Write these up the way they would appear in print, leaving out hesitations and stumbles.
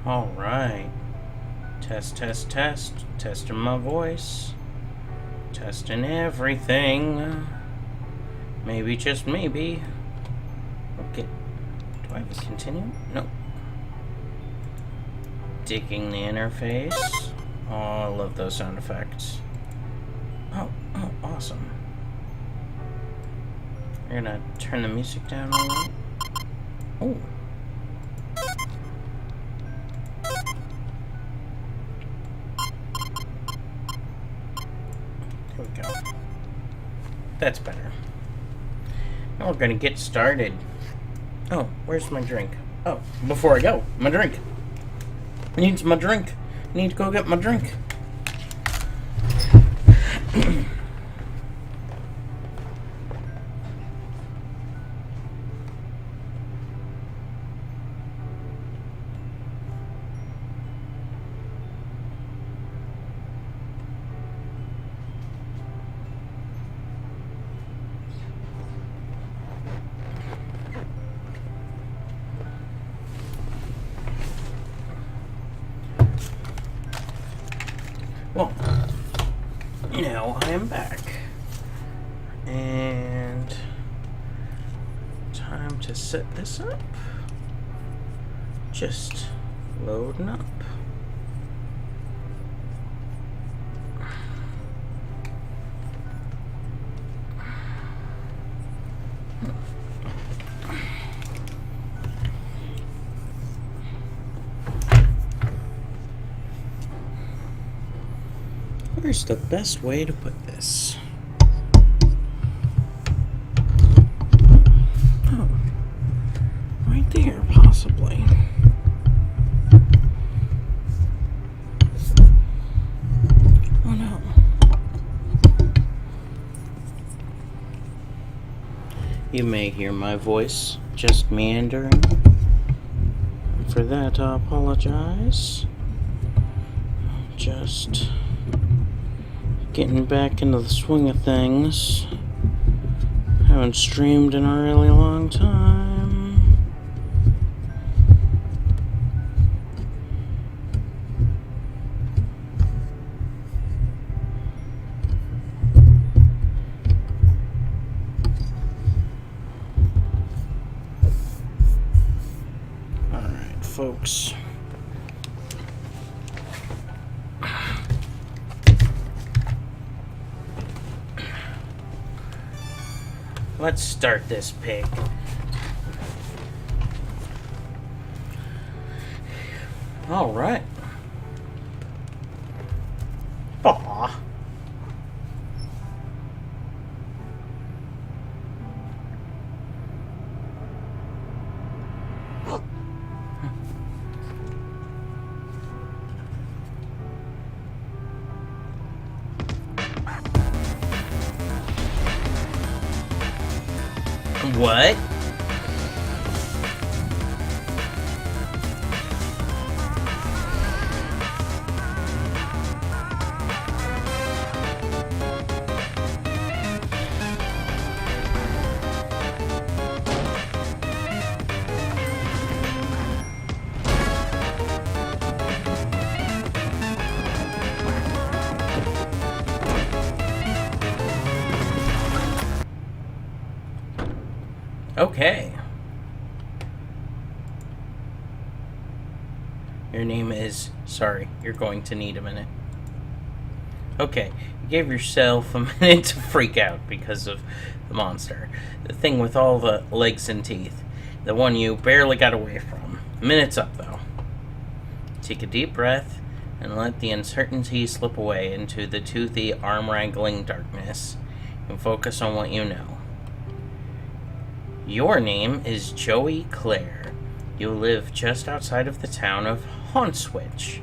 Alright. Test, test, test. Testing my voice. Testing everything. Maybe, just maybe. Okay. Do I have a continue? No. Digging the interface. Oh, I love those sound effects. Oh, awesome. We're gonna turn the music down a little. Oh. There we go. That's better. Now we're gonna get started. Oh, where's my drink? Oh, before I go, my drink. Needs my drink. Need to go get my drink. Well, now I am back. And time to set this up. Just loading up. Where's the best way to put this? Oh, right there, possibly. Oh no. You may hear my voice just meandering. For that, I apologize. Just getting back into the swing of things. Haven't streamed in a really long time. Alright, folks. Let's start this pig. All right. Aw. What? Okay. Your name is... Sorry, you're going to need a minute. Okay, you gave yourself a minute to freak out because of the monster. The thing with all the legs and teeth. The one you barely got away from. Minute's up, though. Take a deep breath and let the uncertainty slip away into the toothy, arm-wrangling darkness. And focus on what you know. Your name is Joey Clare. You live just outside of the town of Haunswich.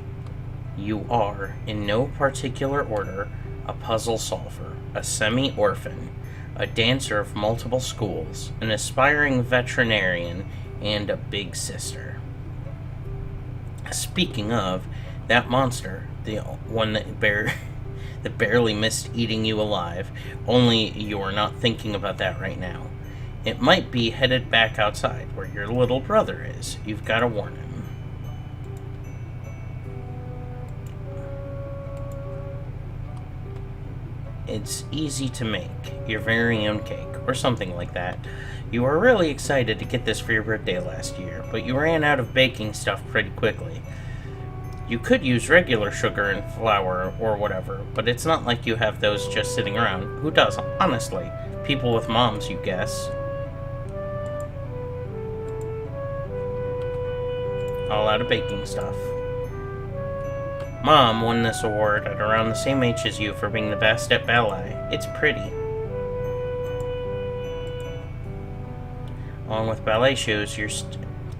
You are, in no particular order, a puzzle solver, a semi-orphan, a dancer of multiple schools, an aspiring veterinarian, and a big sister. Speaking of, that monster, the one that barely missed eating you alive, only you're not thinking about that right now. It might be headed back outside, where your little brother is. You've got to warn him. It's easy to make, your very own cake, or something like that. You were really excited to get this for your birthday last year, but you ran out of baking stuff pretty quickly. You could use regular sugar and flour or whatever, but it's not like you have those just sitting around. Who does, honestly? People with moms, you guess. All out of baking stuff. Mom won this award at around the same age as you for being the best at ballet. It's pretty. Along with ballet shoes,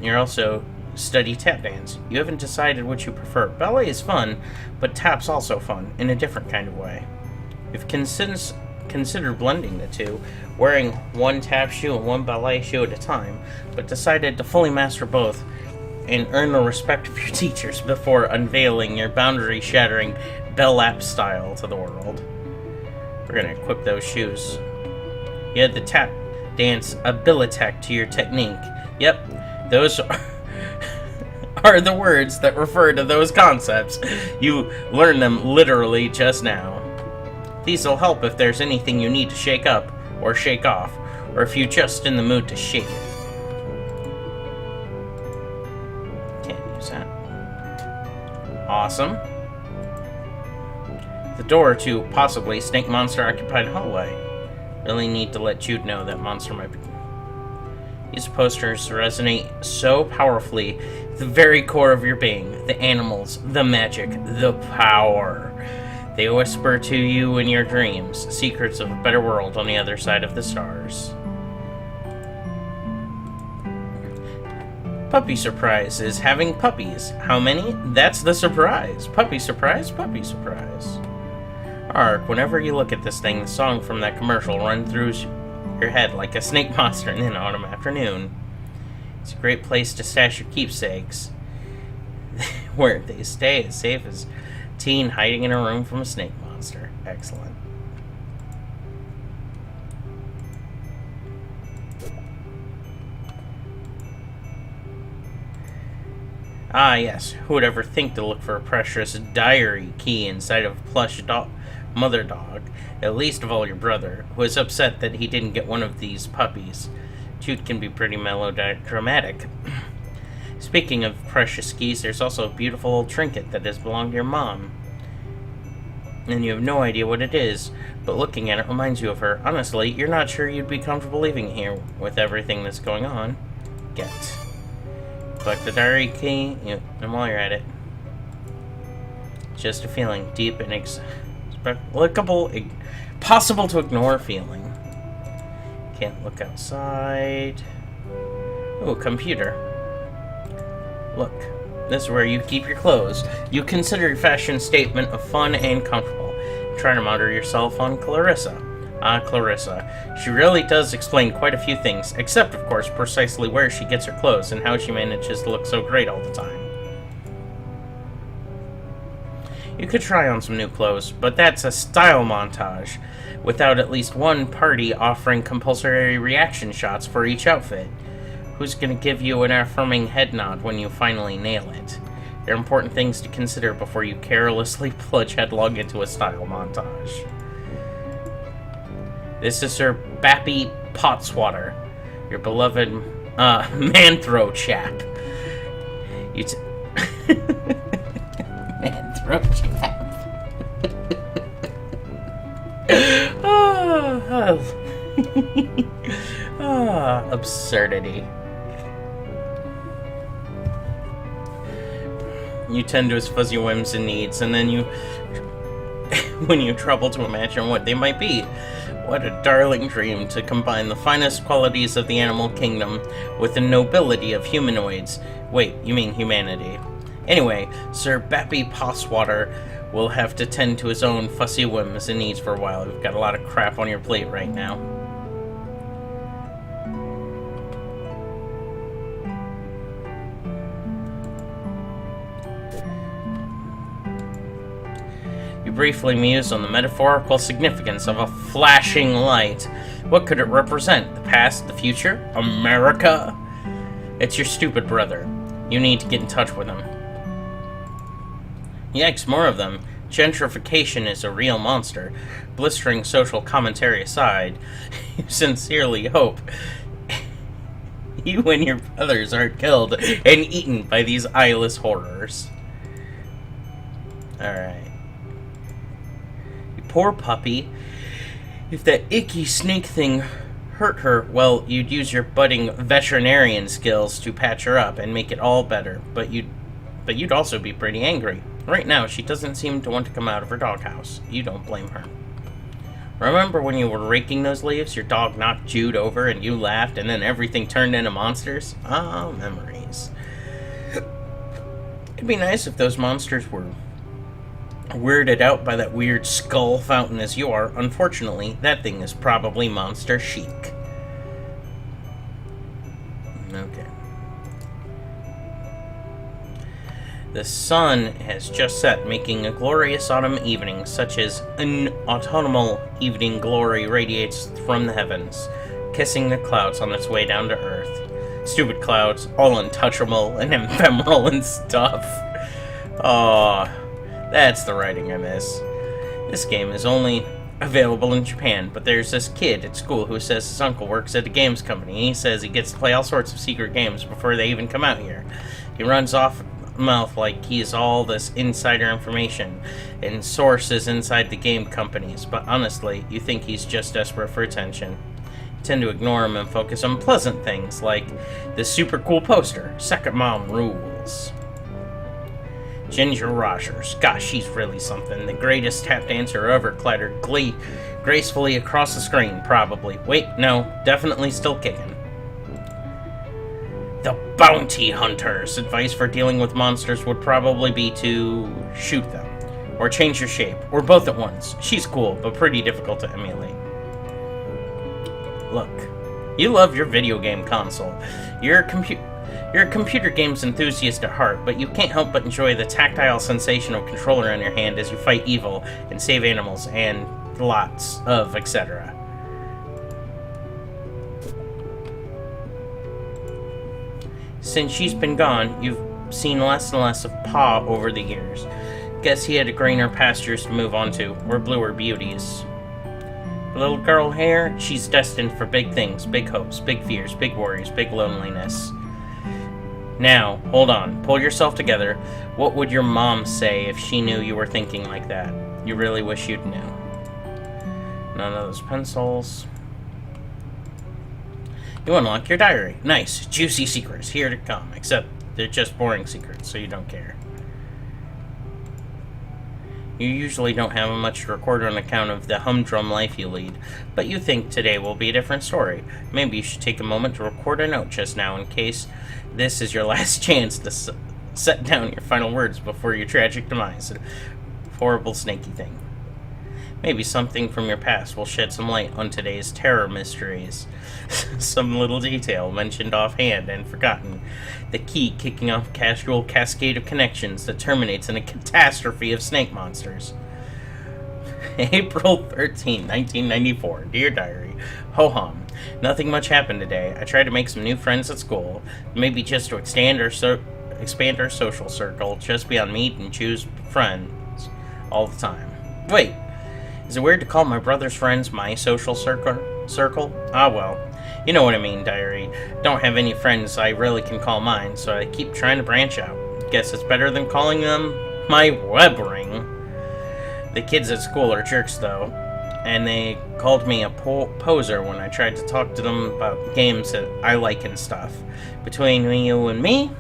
you're also study tap dance. You haven't decided which you prefer. Ballet is fun, but tap's also fun, in a different kind of way. You've considered blending the two, wearing one tap shoe and one ballet shoe at a time, but decided to fully master both and earn the respect of your teachers before unveiling your boundary-shattering Bell Lap style to the world. We're gonna equip those shoes. You had the tap dance abilitech to your technique. Yep, those are the words that refer to those concepts. You learned them literally just now. These'll help if there's anything you need to shake up or shake off, or if you're just in the mood to shake it. Can't use that. Awesome. The door to possibly Snake Monster occupied hallway. Really need to let Jude know that monster might be. These posters resonate so powerfully, the very core of your being. The animals, the magic, the power. They whisper to you in your dreams, secrets of a better world on the other side of the stars. Puppy Surprise is having puppies. How many? That's the surprise. Puppy Surprise, Puppy Surprise. Ark, whenever you look at this thing, the song from that commercial runs through your head like a snake monster in an autumn afternoon. It's a great place to stash your keepsakes, where they stay as safe as a teen hiding in a room from a snake monster. Excellent. Ah, yes. Who would ever think to look for a precious diary key inside of a plush mother dog? At least of all your brother, who is upset that he didn't get one of these puppies. Jude can be pretty melodramatic. Speaking of precious keys, there's also a beautiful old trinket that has belonged to your mom. And you have no idea what it is, but looking at it reminds you of her. Honestly, you're not sure you'd be comfortable living here with everything that's going on. Get. Collect the diary key, and while you're at it, just a feeling, deep and possible to ignore feeling. Can't look outside. Oh, computer. Look, this is where you keep your clothes. You consider your fashion statement of fun and comfortable. Try to model yourself on Clarissa. Ah, Clarissa. She really does explain quite a few things, except, of course, precisely where she gets her clothes and how she manages to look so great all the time. You could try on some new clothes, but that's a style montage, without at least one party offering compulsory reaction shots for each outfit. Who's gonna give you an affirming head nod when you finally nail it? There are important things to consider before you carelessly plunge headlong into a style montage. This is Sir Bappy Potswater, your beloved, Manthro chap. Manthro chap. Absurdity. You tend to his fuzzy whims and needs, and then when you trouble to imagine what they might be. What a darling dream to combine the finest qualities of the animal kingdom with the nobility of humanoids. Wait, you mean humanity. Anyway, Sir Bappy Potswater will have to tend to his own fussy whims and needs for a while. You've got a lot of crap on your plate right now. Briefly muse on the metaphorical significance of a flashing light. What could it represent? The past? The future? America? It's your stupid brother. You need to get in touch with him. Yikes, more of them. gentrification is a real monster. Blistering social commentary aside, you sincerely hope you and your brothers aren't killed and eaten by these eyeless horrors. Alright. You poor puppy. If that icky snake thing hurt her, well, you'd use your budding veterinarian skills to patch her up and make it all better. But you'd also be pretty angry. Right now, she doesn't seem to want to come out of her doghouse. You don't blame her. Remember when you were raking those leaves, your dog knocked Jude over and you laughed and then everything turned into monsters? Ah, memories. It'd be nice if those monsters were weirded out by that weird skull fountain as you are. Unfortunately, that thing is probably monster chic. Okay. The sun has just set, making a glorious autumn evening, such as an autumnal evening glory radiates from the heavens, kissing the clouds on its way down to earth. Stupid clouds, all untouchable and ephemeral and stuff. Aww, that's the writing I miss. This game is only available in Japan, but there's this kid at school who says his uncle works at a games company, and he says he gets to play all sorts of secret games before they even come out here. He runs off mouth like he is all this insider information and sources inside the game companies, but honestly, you think he's just desperate for attention. You tend to ignore him and focus on pleasant things like this super cool poster, Second Mom Rules. Ginger Rogers, gosh, she's really something. The greatest tap dancer ever clattered gracefully across the screen, probably. Wait, no, definitely still kicking. The Bounty Hunters. Advice for dealing with monsters would probably be to shoot them, or change your shape, or both at once. She's cool, but pretty difficult to emulate. Look, you love your video game console. You're a computer games enthusiast at heart, but you can't help but enjoy the tactile sensation of controller in your hand as you fight evil and save animals and lots of etc. Since she's been gone, you've seen less and less of Pa over the years. Guess he had greener pastures to move on to, or bluer beauties. The little girl here, she's destined for big things, big hopes, big fears, big worries, big loneliness. Now, hold on, pull yourself together. What would your mom say if she knew you were thinking like that? You really wish you'd knew. None of those pencils. You unlock your diary. Nice, juicy secrets here to come. Except they're just boring secrets, so you don't care. You usually don't have much to record on account of the humdrum life you lead, but you think today will be a different story. Maybe you should take a moment to record a note just now in case this is your last chance to set down your final words before your tragic demise. A horrible snaky thing. Maybe something from your past will shed some light on today's terror mysteries. Some little detail mentioned offhand and forgotten. The key kicking off a casual cascade of connections that terminates in a catastrophe of snake monsters. April 13, 1994. Dear Diary. Ho-hum. Nothing much happened today. I tried to make some new friends at school. Maybe just to expand our social circle, just beyond meet and choose friends all the time. Wait. Is it weird to call my brother's friends my social circle? Ah, well. You know what I mean, Diary. Don't have any friends I really can call mine, so I keep trying to branch out. Guess it's better than calling them my web ring. The kids at school are jerks, though, and they called me a poser when I tried to talk to them about games that I like and stuff. Between you and me,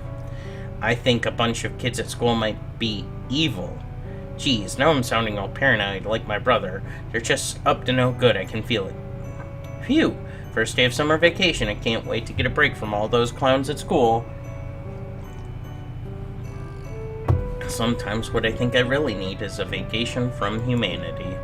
I think a bunch of kids at school might be evil. Geez, now I'm sounding all paranoid like my brother. They're just up to no good, I can feel it. Phew, first day of summer vacation, I can't wait to get a break from all those clowns at school. Sometimes what I think I really need is a vacation from humanity.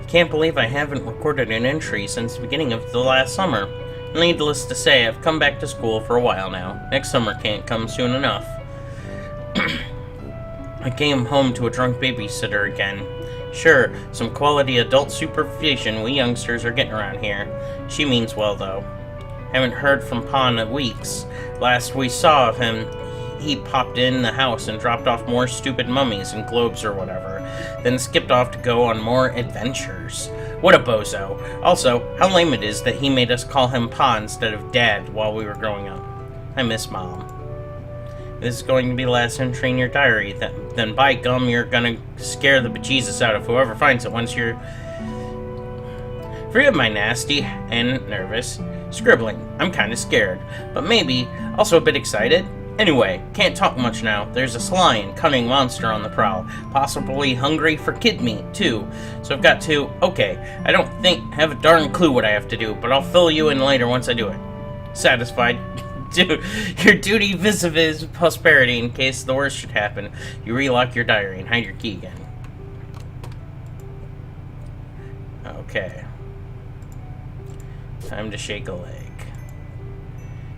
I can't believe I haven't recorded an entry since the beginning of the last summer. Needless to say, I've come back to school for a while now. Next summer can't come soon enough. I came home to a drunk babysitter again. Sure, some quality adult supervision we youngsters are getting around here. She means well, though. Haven't heard from Pa in weeks. Last we saw of him, he popped in the house and dropped off more stupid mummies and globes or whatever, then skipped off to go on more adventures. What a bozo. Also, how lame it is that he made us call him Pa instead of Dad while we were growing up. I miss Mom. This is going to be the last entry in your diary. Then by gum, you're gonna scare the bejesus out of whoever finds it once you're... Forgive my nasty and nervous scribbling. I'm kinda scared, but maybe also a bit excited. Anyway, can't talk much now. There's a sly and cunning monster on the prowl, possibly hungry for kid meat, too. So I've got to... Okay, I don't have a darn clue what I have to do, but I'll fill you in later once I do it. Satisfied? Do your duty vis-a-vis prosperity in case the worst should happen. You relock your diary and hide your key again. Okay. Time to shake a leg.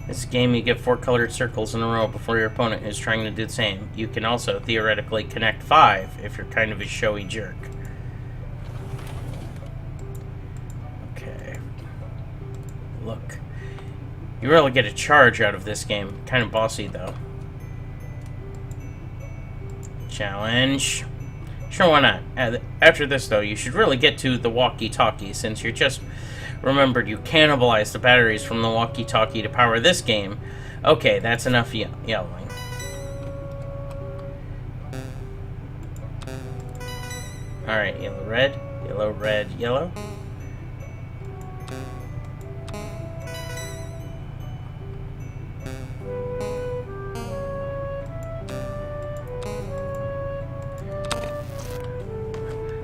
This game, you get 4 colored circles in a row before your opponent is trying to do the same. You can also theoretically connect 5 if you're kind of a showy jerk. Okay. Look. You really get a charge out of this game. Kind of bossy, though. Challenge. Sure, why not? After this, though, you should really get to the walkie-talkie, since you're just... Remembered you cannibalized the batteries from the walkie-talkie to power this game. Okay, that's enough yelling. Alright, yellow, red, yellow.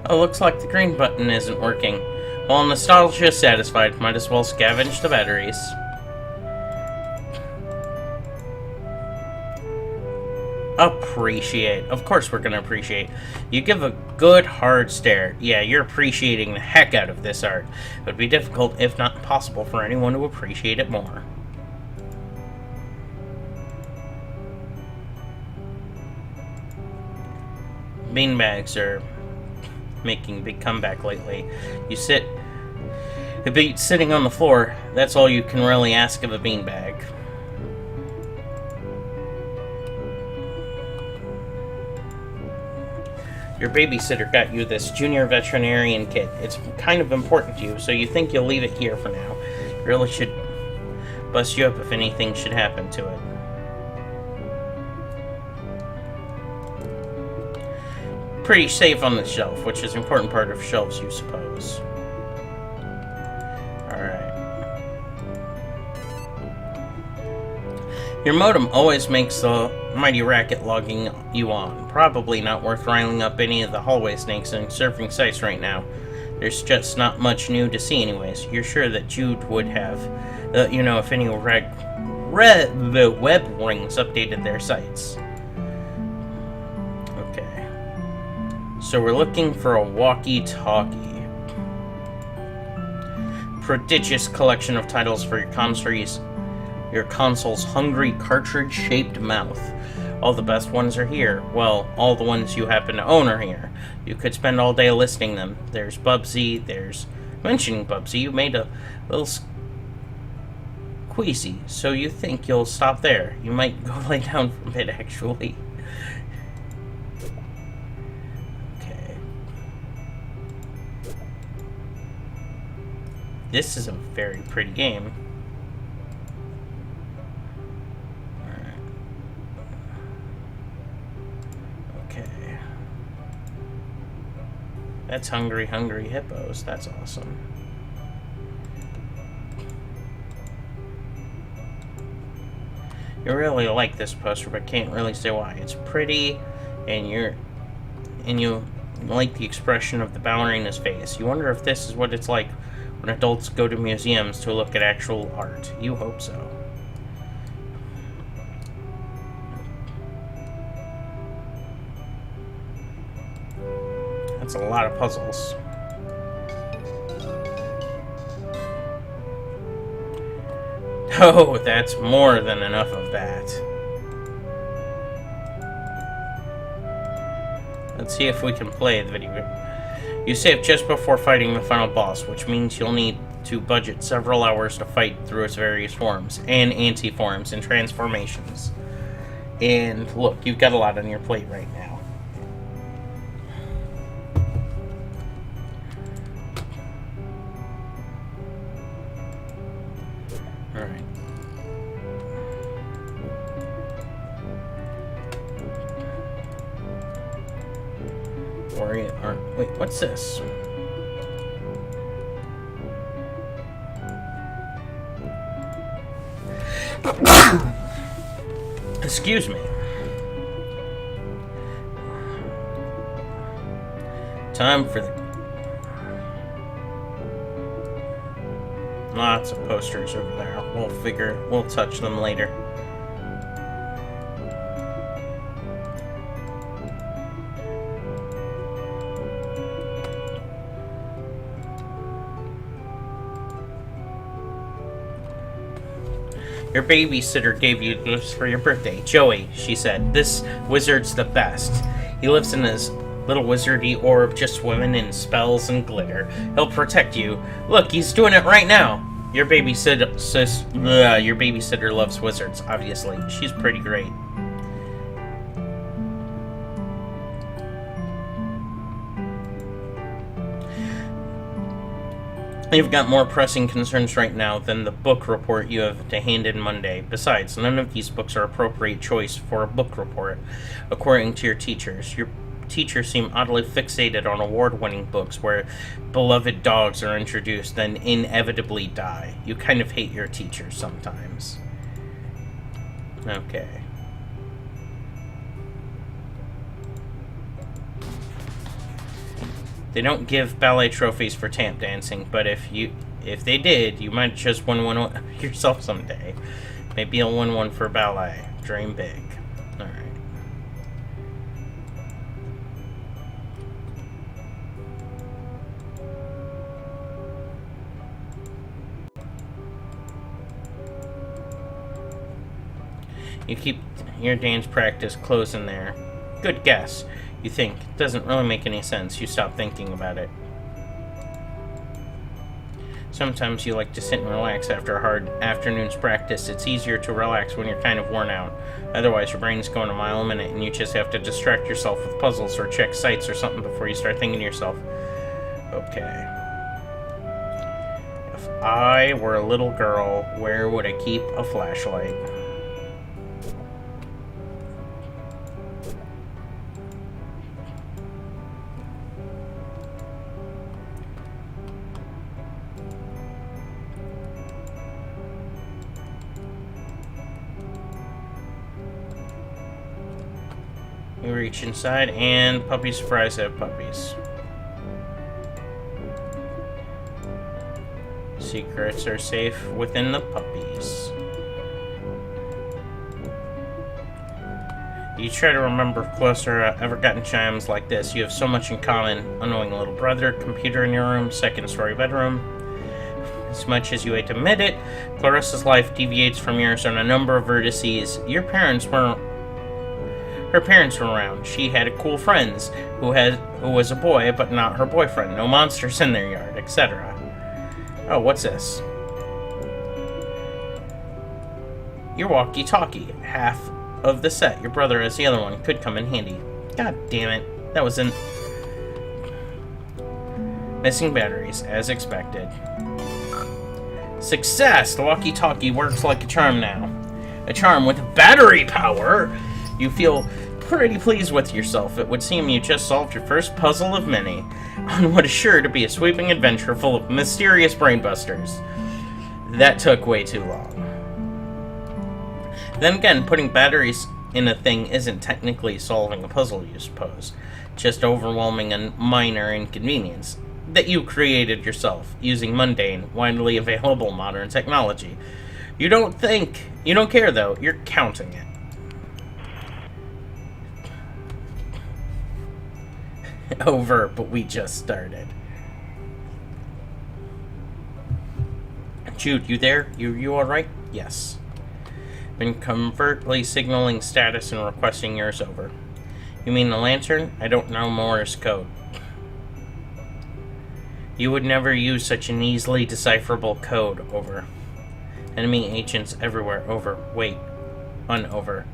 Oh, looks like the green button isn't working. While nostalgia is satisfied, might as well scavenge the batteries. Appreciate. Of course we're gonna appreciate. You give a good hard stare. Yeah, you're appreciating the heck out of this art. It would be difficult, if not impossible, for anyone to appreciate it more. Beanbags are making a big comeback lately. You be sitting on the floor, that's all you can really ask of a beanbag. Your babysitter got you this junior veterinarian kit. It's kind of important to you, so you think you'll leave it here for now. You really should bust you up if anything should happen to it. Pretty safe on the shelf, which is an important part of shelves, you suppose. Alright. Your modem always makes a mighty racket logging you on. Probably not worth riling up any of the hallway snakes and surfing sites right now. There's just not much new to see anyways. You're sure that Jude would have, if any web rings updated their sites. So we're looking for a walkie-talkie. Prodigious collection of titles for your console's hungry cartridge-shaped mouth. All the best ones are here. Well, all the ones you happen to own are here. You could spend all day listing them. There's Bubsy, Mentioning Bubsy, you made a little queasy, so you think you'll stop there. You might go lay down for a bit, actually. This is a very pretty game. Alright. Okay. That's Hungry Hungry Hippos. That's awesome. You really like this poster, but can't really say why. It's pretty, and you like the expression of the ballerina's face. You wonder if this is what it's like when adults go to museums to look at actual art. You hope so. That's a lot of puzzles. Oh, that's more than enough of that. Let's see if we can play the video. You save just before fighting the final boss, which means you'll need to budget several hours to fight through its various forms, and anti-forms, and transformations. And look, you've got a lot on your plate right now. Alright. Wait, what's this? Excuse me. Time for the... Lots of posters over there. We'll touch them later. Your babysitter gave you gifts for your birthday. Joey, she said, this wizard's the best. He lives in his little wizardy orb just swimming in spells and glitter. He'll protect you. Look, he's doing it right now. Your babysitter loves wizards, obviously. She's pretty great. You've got more pressing concerns right now than the book report you have to hand in Monday. Besides, none of these books are appropriate choice for a book report, according to your teachers. Your teachers seem oddly fixated on award-winning books where beloved dogs are introduced, then inevitably die. You kind of hate your teachers sometimes. Okay. They don't give ballet trophies for tap dancing, but if they did, you might just win one yourself someday. Maybe you'll win one for ballet. Dream big. Alright. You keep your dance practice close in there. Good guess. You think. It doesn't really make any sense. You stop thinking about it. Sometimes you like to sit and relax after a hard afternoon's practice. It's easier to relax when you're kind of worn out. Otherwise, your brain's going a mile a minute, and you just have to distract yourself with puzzles or check sites or something before you start thinking to yourself, okay. If I were a little girl, where would I keep a flashlight? You reach inside, and puppies surprise have puppies. Secrets are safe within the puppies. You try to remember if closer ever gotten chimes like this. You have so much in common. Annoying little brother, computer in your room, second story bedroom. As much as you hate to admit it, Clarissa's life deviates from yours on a number of vertices. Her parents were around. She had cool friends who was a boy, but not her boyfriend. No monsters in their yard, etc. Oh, what's this? Your walkie-talkie. Half of the set. Your brother has the other one. Could come in handy. God damn it. That was in... Missing batteries, as expected. Success! The walkie-talkie works like a charm now. A charm with battery power! You feel pretty pleased with yourself. It would seem you just solved your first puzzle of many, on what is sure to be a sweeping adventure full of mysterious brainbusters. That took way too long. Then again, putting batteries in a thing isn't technically solving a puzzle, you suppose. Just overwhelming a minor inconvenience that you created yourself, using mundane, widely available modern technology. You don't care though, you're counting it. Over, but we just started. Jude, you there? You alright? Yes. Been covertly signaling status and requesting yours over. You mean the lantern? I don't know Morse code. You would never use such an easily decipherable code, over. Enemy agents everywhere, over. Wait. Unover.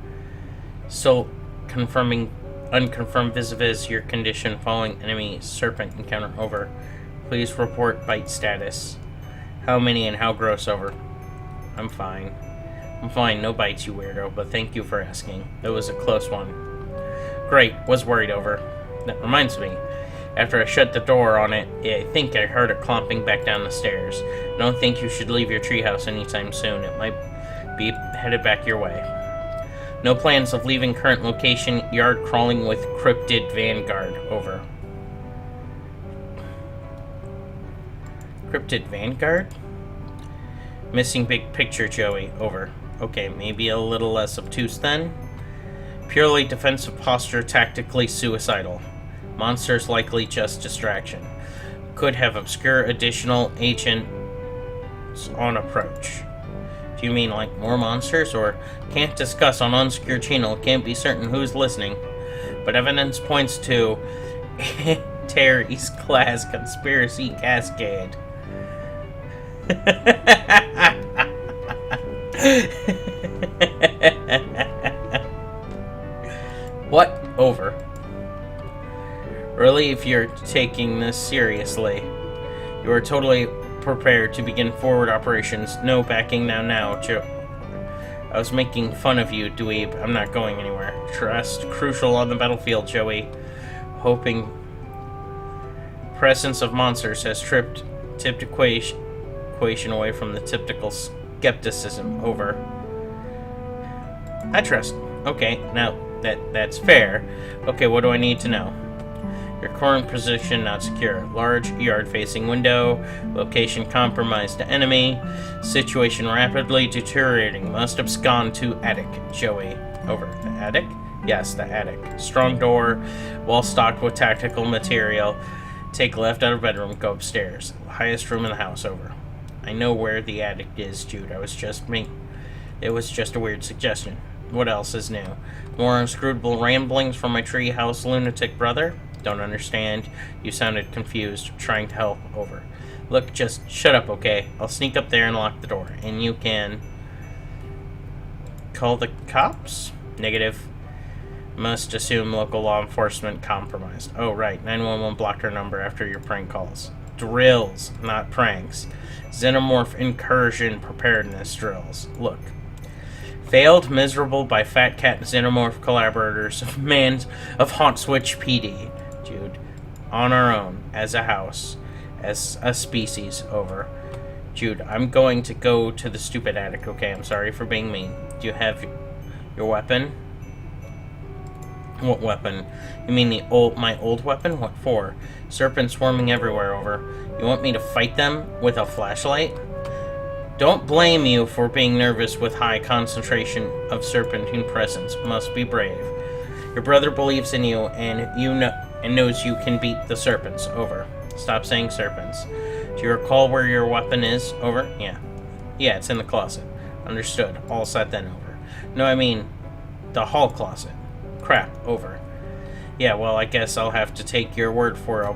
Still confirming unconfirmed vis-a-vis your condition following enemy serpent encounter. Over. Please report bite status. How many and how gross? Over. I'm fine. No bites, you weirdo, but thank you for asking. It was a close one. Great. Was worried. Over. That reminds me. After I shut the door on it, I think I heard it clomping back down the stairs. I don't think you should leave your treehouse anytime soon. It might be headed back your way. No plans of leaving current location. Yard crawling with cryptid vanguard. Over. Cryptid vanguard? Missing big picture, Joey. Over. Okay, maybe a little less obtuse then. Purely defensive posture, tactically suicidal. Monsters likely just distraction. Could have obscure additional agents on approach. Do you mean like more monsters? Or can't discuss on unsecured channel, can't be certain who's listening. But evidence points to Terry's class conspiracy cascade. What? Over. Really, if you're taking this seriously, you are totally prepared to begin forward operations. No backing down now, Joe. I was making fun of you, dweeb. I'm not going anywhere. Trust crucial on the battlefield, Joey. Hoping presence of monsters has tipped equation away from the typical skepticism. Over. I trust. Okay, now that's fair. Okay, what do I need to know? Your current position not secure. Large yard-facing window. Location compromised to enemy. Situation rapidly deteriorating. Must abscond to attic. Joey. Over. The attic? Yes, the attic. Strong door. Well stocked with tactical material. Take left out of bedroom. Go upstairs. Highest room in the house. Over. I know where the attic is, Jude. It was just a weird suggestion. What else is new? More inscrutable ramblings from my treehouse lunatic brother? Don't understand. You sounded confused, trying to help. Over. Look, just shut up, okay? I'll sneak up there and lock the door, and you can call the cops? Negative. Must assume local law enforcement compromised. Oh, right. 911 blocked her number after your prank calls. Drills, not pranks. Xenomorph incursion preparedness drills. Look. Failed miserable by Fat Cat Xenomorph collaborators of Haunt Switch PD. Jude. On our own, as a house, as a species. Over. Jude, I'm going to go to the stupid attic, okay? I'm sorry for being mean. Do you have your weapon? What weapon? You mean my old weapon? What for? Serpents swarming everywhere. Over. You want me to fight them with a flashlight? Don't blame you for being nervous with high concentration of serpentine presence. Must be brave. Your brother believes in you, and knows you can beat the serpents. Over. Stop saying serpents. Do you recall where your weapon is? Over. Yeah, it's in the closet. Understood. All set then. Over. No, I mean the hall closet. Crap. Over. Yeah, well, I guess I'll have to take your word for it.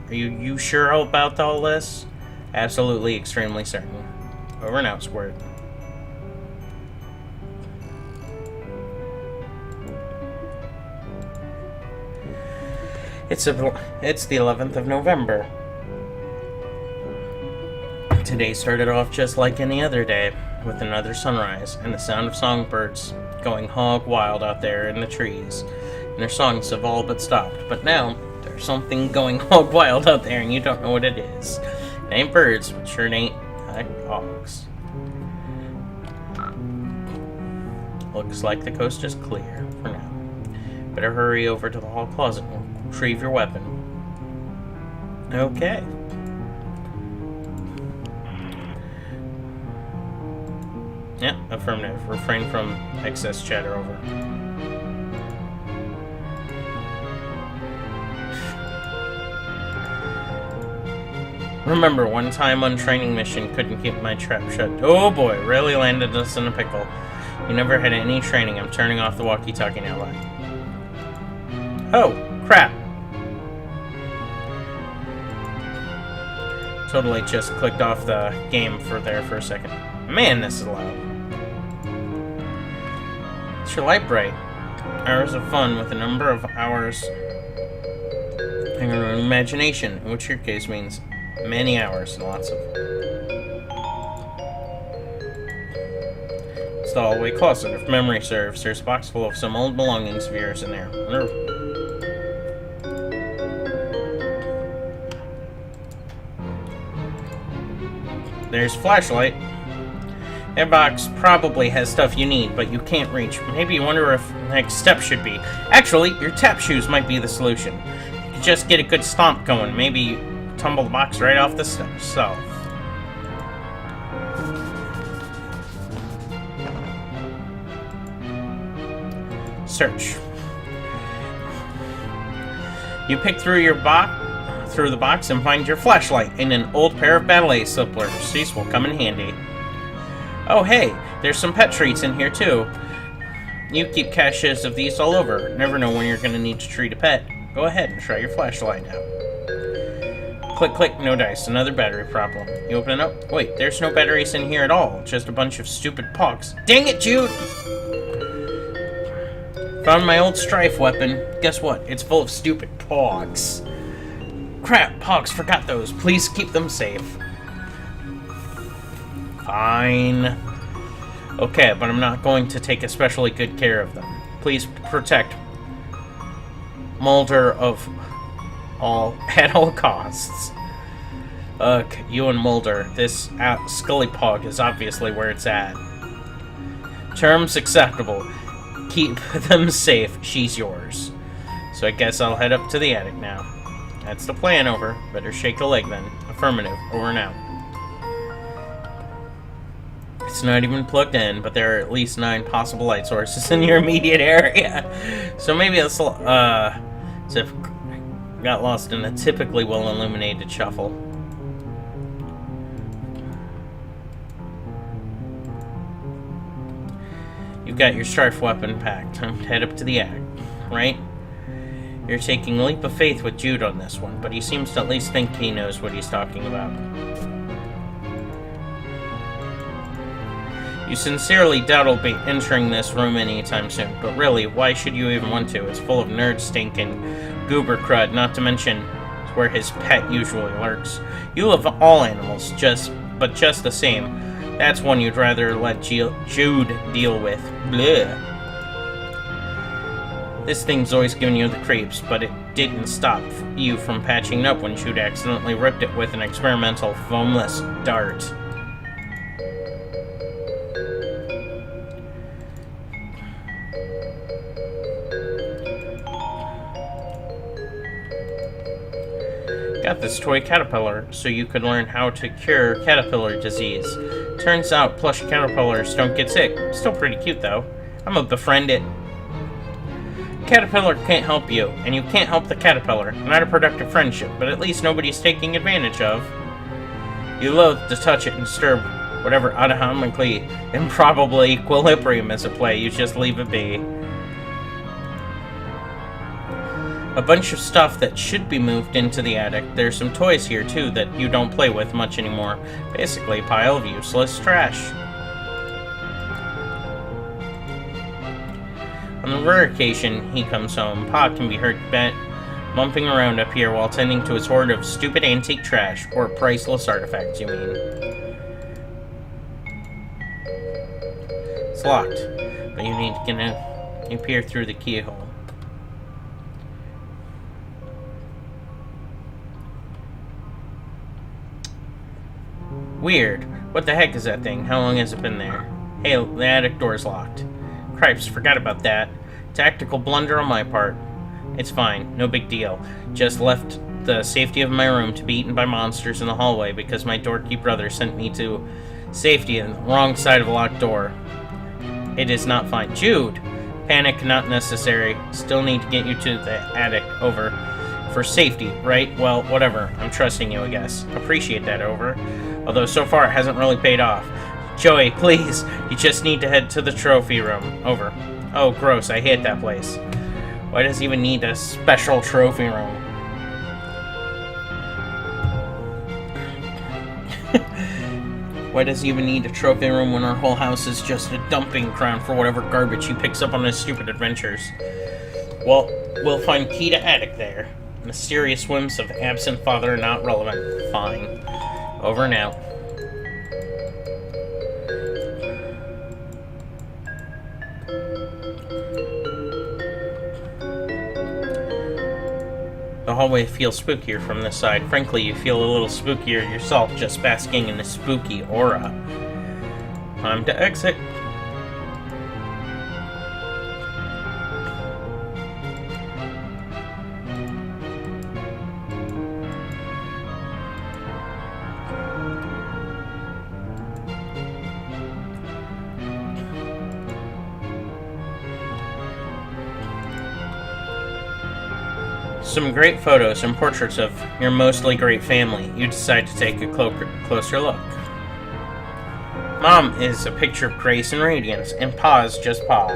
Are you sure about all this? Absolutely, extremely certain. Over and out, Squirt. It's the 11th of November. Today started off just like any other day, with another sunrise and the sound of songbirds going hog wild out there in the trees. And their songs have all but stopped, but now there's something going hog wild out there and you don't know what it is. It ain't birds, but sure it ain't hogs. Looks like the coast is clear for now. Better hurry over to the hall closet and retrieve your weapon. Okay. Yeah, affirmative. Refrain from excess chatter. Over. Remember, one time on training mission, couldn't keep my trap shut. Oh boy, really landed us in a pickle. You never had any training. I'm turning off the walkie-talkie now. Oh, crap. Totally just clicked off the game for a second. Man, this is loud. It's your light bright. Hours of fun with a number of hours in your own imagination, which in your case means many hours and lots of. It's the hallway closet. If memory serves, there's a box full of some old belongings of yours in there. There's a flashlight. That box probably has stuff you need, but you can't reach. Maybe you wonder if the next step should be. Actually, your tap shoes might be the solution. You could just get a good stomp going. Maybe you tumble the box right off the steps. So. Search. You pick through the box and find your flashlight and an old pair of ballet slippers. These will come in handy. Oh hey, there's some pet treats in here too. You keep caches of these all over. Never know when you're going to need to treat a pet. Go ahead and try your flashlight out. Click, click, no dice. Another battery problem. You open it up. Wait, there's no batteries in here at all. Just a bunch of stupid pogs. Dang it, Jude! Found my old strife weapon. Guess what? It's full of stupid pogs. Crap, pogs forgot those. Please keep them safe. Fine. Okay, but I'm not going to take especially good care of them. Please protect Mulder at all costs. Ugh, you and Mulder. This Scully Pog is obviously where it's at. Terms acceptable. Keep them safe. She's yours. So I guess I'll head up to the attic now. That's the plan, over. Better shake a leg then. Affirmative. Over and out. It's not even plugged in, but there are at least 9 possible light sources in your immediate area. So maybe it's as if got lost in a typically well-illuminated shuffle. You've got your strife weapon packed. Time to head up to the attic, right? You're taking a leap of faith with Jude on this one, but he seems to at least think he knows what he's talking about. You sincerely doubt I'll be entering this room anytime soon, but really, why should you even want to? It's full of nerd stink and goober crud, not to mention it's where his pet usually lurks. You love all animals, but just the same. That's one you'd rather let Jude deal with. Bleh. This thing's always given you the creeps, but it didn't stop you from patching it up when Jude accidentally ripped it with an experimental foamless dart. Got this toy caterpillar so you could learn how to cure caterpillar disease. Turns out plush caterpillars don't get sick. Still pretty cute though. I'm gonna befriend it. Caterpillar can't help you, and you can't help the caterpillar. Not a productive friendship, but at least nobody's taking advantage of. You loathe to touch it and disturb whatever anatomically improbable equilibrium is at play. You just leave it be. A bunch of stuff that should be moved into the attic. There's some toys here too that you don't play with much anymore. Basically a pile of useless trash. On the rare occasion he comes home, Pa can be heard mumping around up here while tending to his hoard of stupid antique trash, or priceless artifacts, you mean. It's locked, but you need to get in. You peer through the keyhole. Weird. What the heck is that thing? How long has it been there? Hey, the attic door's locked. Cripes, forgot about that. Tactical blunder on my part. It's fine, no big deal. Just left the safety of my room to be eaten by monsters in the hallway because my dorky brother sent me to safety in the wrong side of a locked door. It is not fine. Jude! Panic not necessary. Still need to get you to the attic, over. For safety, right? Well, whatever. I'm trusting you, I guess. Appreciate that, over. Although so far it hasn't really paid off. Joey, please, you just need to head to the trophy room. Over. Oh, gross, I hate that place. Why does he even need a special trophy room? Why does he even need a trophy room when our whole house is just a dumping ground for whatever garbage he picks up on his stupid adventures? Well, we'll find key to attic there. Mysterious whims of absent father not relevant. Fine. Over and out. The hallway feels spookier from this side. Frankly, you feel a little spookier yourself, just basking in a spooky aura. Time to exit. Some great photos and portraits of your mostly great family. You decide to take a closer look. Mom is a picture of grace and radiance, and Pa is just Pa.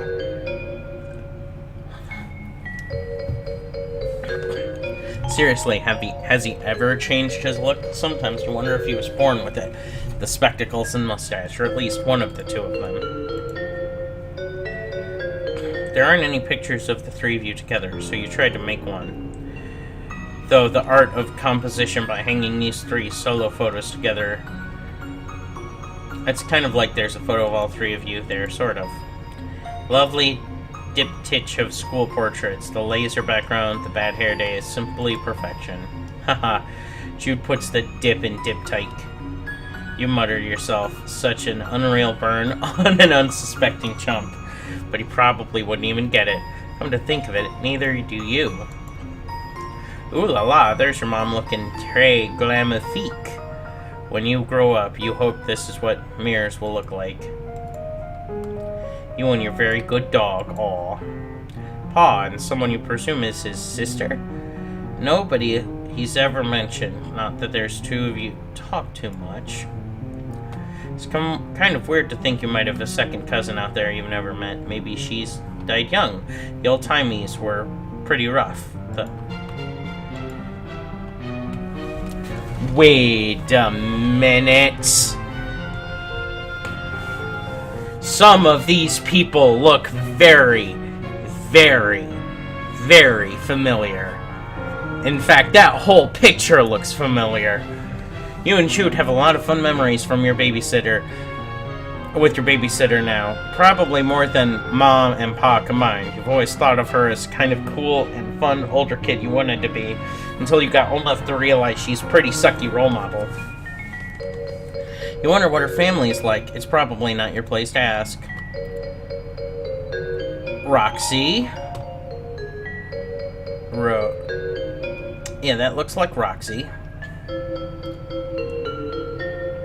Seriously, has he ever changed his look? Sometimes you wonder if he was born with it. The spectacles and mustache, or at least one of the two of them. There aren't any pictures of the three of you together, so you tried to make one. Though the art of composition by hanging these three solo photos together, it's kind of like there's a photo of all three of you there, sort of. Lovely diptych of school portraits, the laser background, the bad hair day is simply perfection. Haha, Jude puts the dip in diptyche. You mutter to yourself, such an unreal burn on an unsuspecting chump. But he probably wouldn't even get it. Come to think of it, neither do you. Ooh la la, there's your mom looking très glamourifique. When you grow up, you hope this is what mirrors will look like. You and your very good dog, aw. Pa, and someone you presume is his sister? Nobody he's ever mentioned. Not that there's two of you talk too much. It's kind of weird to think you might have a second cousin out there you've never met. Maybe she's died young. The old-timies were pretty rough. Wait a minute. Some of these people look very, very, very familiar. In fact, that whole picture looks familiar. You and Jude have a lot of fun memories from your babysitter. With your babysitter now. Probably more than Mom and Pa combined. You've always thought of her as kind of cool and fun older kid you wanted to be. Until you got old enough to realize she's a pretty sucky role model. You wonder what her family is like. It's probably not your place to ask. Roxy. Yeah, that looks like Roxy.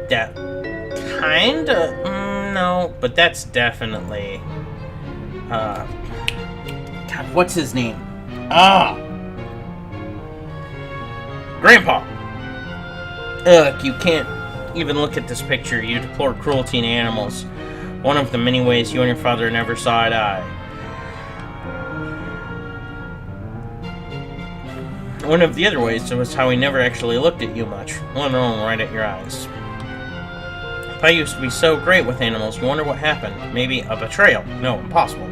That kinda... no, but that's definitely... God, what's his name? Grandpa! Ugh, you can't even look at this picture. You deplore cruelty in animals. One of the many ways you and your father never saw eye to eye. One of the other ways was how he never actually looked at you much, let alone right at your eyes. Pa used to be so great with animals, you wonder what happened. Maybe a betrayal. No, impossible.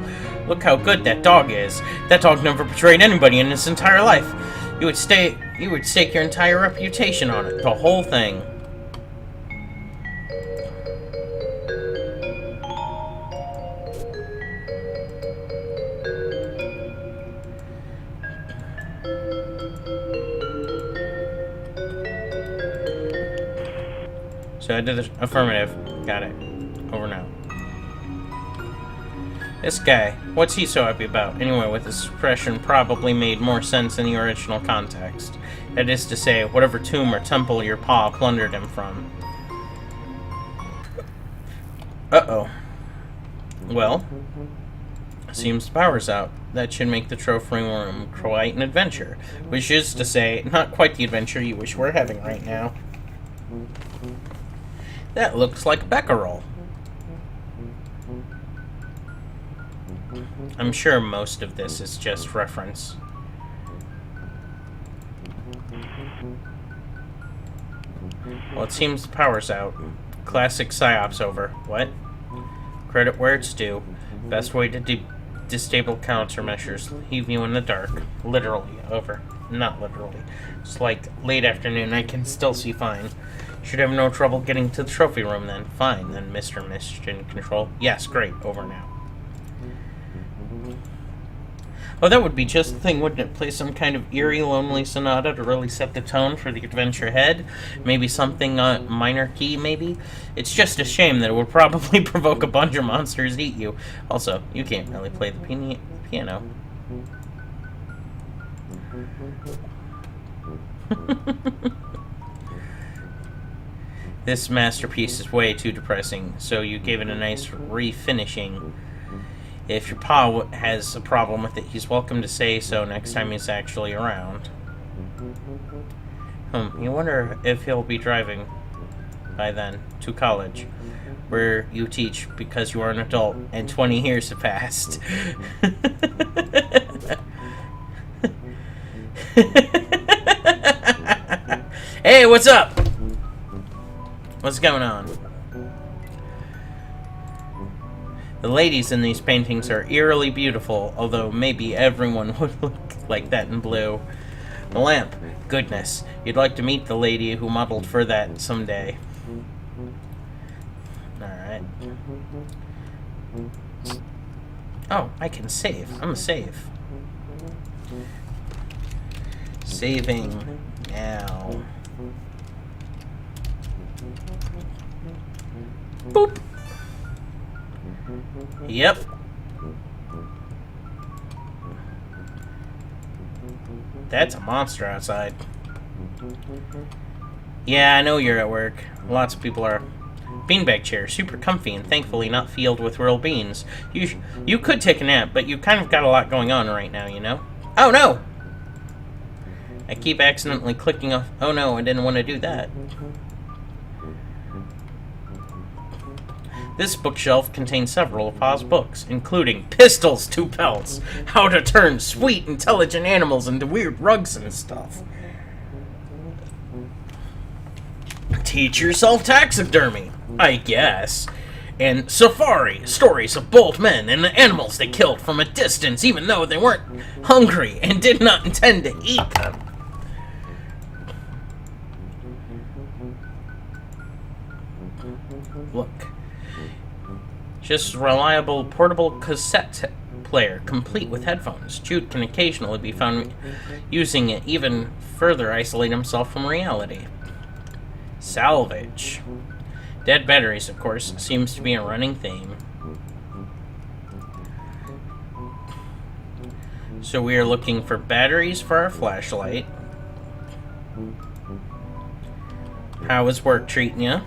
Look how good that dog is. That dog never betrayed anybody in his entire life. You would stake your entire reputation on it. The whole thing. So I did the affirmative. Got it. Over now. This guy, what's he so happy about? Anyway, with his expression probably made more sense in the original context. That is to say, whatever tomb or temple your pa plundered him from. Uh-oh. Well, seems the power's out. That should make the trophy room quite an adventure. Which is to say, not quite the adventure you wish we're having right now. That looks like Becquerel. I'm sure most of this is just reference. Well, it seems the power's out. Classic PsyOps over. What? Credit where it's due. Best way to disable countermeasures. Leave you in the dark. Literally. Over. Not literally. It's like late afternoon. I can still see fine. Should have no trouble getting to the trophy room then. Fine, then Mr. Mission Control. Yes, great. Over now. Oh, that would be just the thing, wouldn't it? Play some kind of eerie, lonely sonata to really set the tone for the adventure ahead. Maybe something minor key, maybe? It's just a shame that it would probably provoke a bunch of monsters to eat you. Also, you can't really play the piano. This masterpiece is way too depressing, so you gave it a nice refinishing. If your pa has a problem with it, he's welcome to say so next time he's actually around. You wonder if he'll be driving by then to college, where you teach because you are an adult and 20 years have passed. Hey, what's up? What's going on? The ladies in these paintings are eerily beautiful, although maybe everyone would look like that in blue. The lamp. Goodness. You'd like to meet the lady who modeled for that someday. Alright. Oh, I can save. I'm a save. Saving now. Boop. Yep. That's a monster outside. Yeah, I know you're at work. Lots of people are. Beanbag chair, super comfy and thankfully not filled with real beans. You could take a nap, but you've kind of got a lot going on right now, you know? Oh no! I keep accidentally clicking off. Oh no, I didn't want to do that. This bookshelf contains several of Pa's books, including Pistols to Pelts, How to Turn Sweet, Intelligent Animals into Weird Rugs and Stuff. Teach Yourself Taxidermy, I guess. And Safari, Stories of Bold Men and the Animals they killed from a distance even though they weren't hungry and did not intend to eat them. Look. Just a reliable portable cassette player, complete with headphones. Jude can occasionally be found using it, even further isolate himself from reality. Salvage. Dead batteries, of course, seems to be a running theme. So we are looking for batteries for our flashlight. How is work treating you?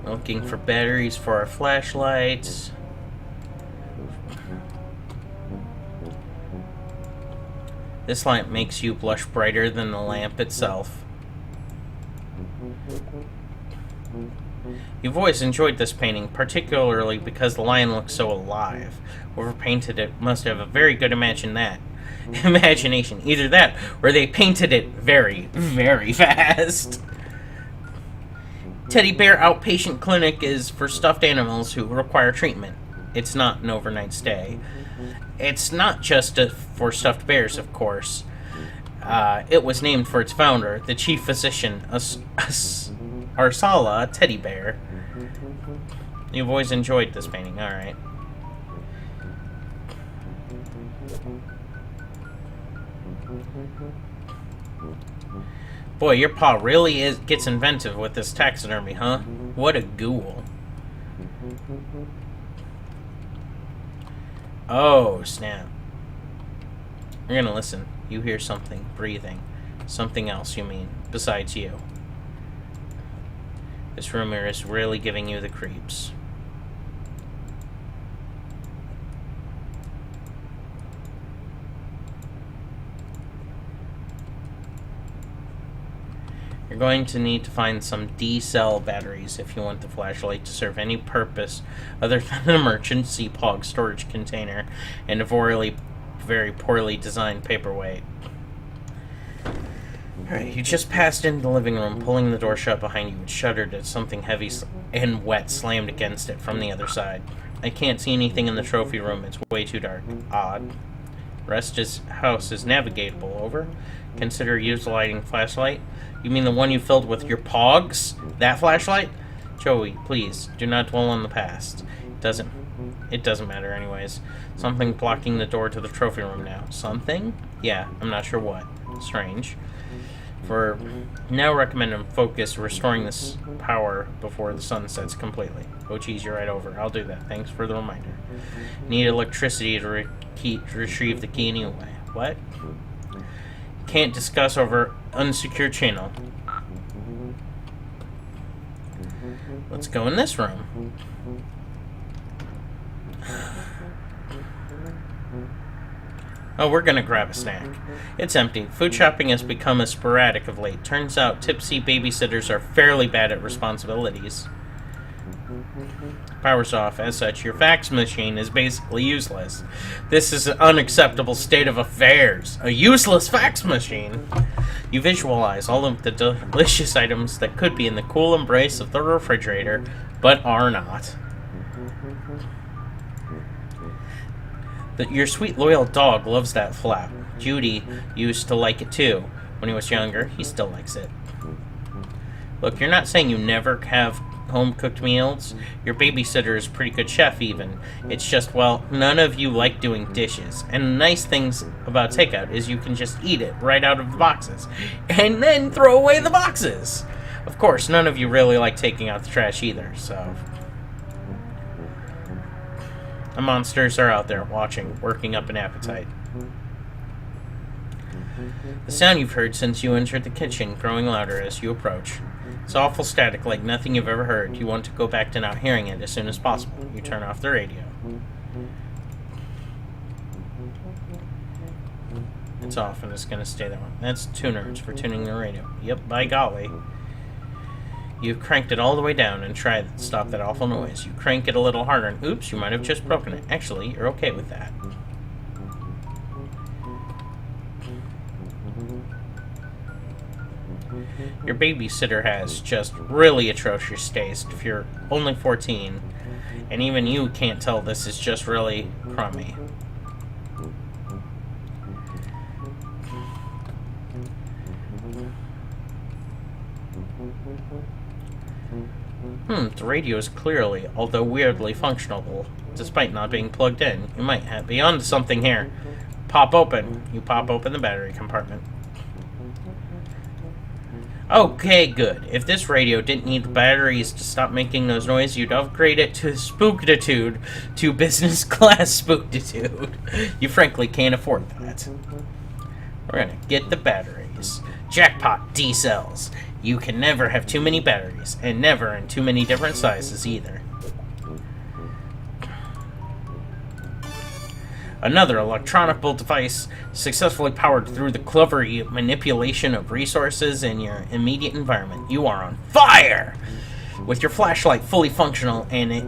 Looking for batteries for our flashlights. This lamp makes you blush brighter than the lamp itself. You've always enjoyed this painting, particularly because the lion looks so alive. Whoever painted it must have a very good imagination. Either that, or they painted it very, very fast. Teddy Bear Outpatient Clinic is for stuffed animals who require treatment. It's not an overnight stay. It's not just for stuffed bears, of course. It was named for its founder, the chief physician, Arsala Teddy Bear. You've always enjoyed this painting, alright. Boy, your pa really gets inventive with this taxidermy, huh? What a ghoul. Oh, snap. You're gonna listen. You hear something. Breathing. Something else, you mean. Besides you. This rumor is really giving you the creeps. You're going to need to find some D-cell batteries if you want the flashlight to serve any purpose other than an emergency POG storage container and a very poorly designed paperweight. Alright, you just passed into the living room, pulling the door shut behind you, and shuddered as something heavy and wet slammed against it from the other side. I can't see anything in the trophy room. It's way too dark. Odd. Rest house is navigatable. Over. Consider use a lighting flashlight. You mean the one you filled with your pogs? That flashlight? Joey, please, do not dwell on the past. It doesn't matter anyways. Something blocking the door to the trophy room now. Something? Yeah, I'm not sure what. Strange. For now, recommend and focus restoring this power before the sun sets completely. Oh, geez, you're right over. I'll do that. Thanks for the reminder. Need electricity to retrieve the key anyway. What? Can't discuss over unsecured channel. Let's go in this room. Oh, we're gonna grab a snack. It's empty. Food shopping has become as sporadic of late. Turns out tipsy babysitters are fairly bad at responsibilities. Power's off. As such, your fax machine is basically useless. This is an unacceptable state of affairs. A useless fax machine. You visualize all of the delicious items that could be in the cool embrace of the refrigerator, but are not. Your sweet, loyal dog loves that flap. Judy used to like it too. When he was younger, he still likes it. Look, you're not saying you never have home-cooked meals? Your babysitter is a pretty good chef, even. It's just, well, none of you like doing dishes. And the nice things about takeout is you can just eat it right out of the boxes. And then throw away the boxes! Of course, none of you really like taking out the trash either, so... The monsters are out there, watching, working up an appetite. The sound you've heard since you entered the kitchen, growing louder as you approach. It's awful static, like nothing you've ever heard. You want to go back to not hearing it as soon as possible. You turn off the radio. It's off, and it's going to stay that way. That's tuners for tuning the radio. Yep, by golly. You've cranked it all the way down and tried to stop that awful noise. You crank it a little harder and oops, you might have just broken it. Actually, you're okay with that. Your babysitter has just really atrocious taste if you're only 14, and even you can't tell this is just really crummy. The radio is clearly, although weirdly, functional, despite not being plugged in. You might be onto something here. Pop open. You pop open the battery compartment. Okay, good. If this radio didn't need the batteries to stop making those noises, you'd upgrade it to Spooktitude, to business class Spooktitude. You frankly can't afford that. We're gonna get the batteries. Jackpot, D-cells. You can never have too many batteries, and never in too many different sizes either. Another electronic device successfully powered through the clever manipulation of resources in your immediate environment. You are on fire! With your flashlight fully functional and it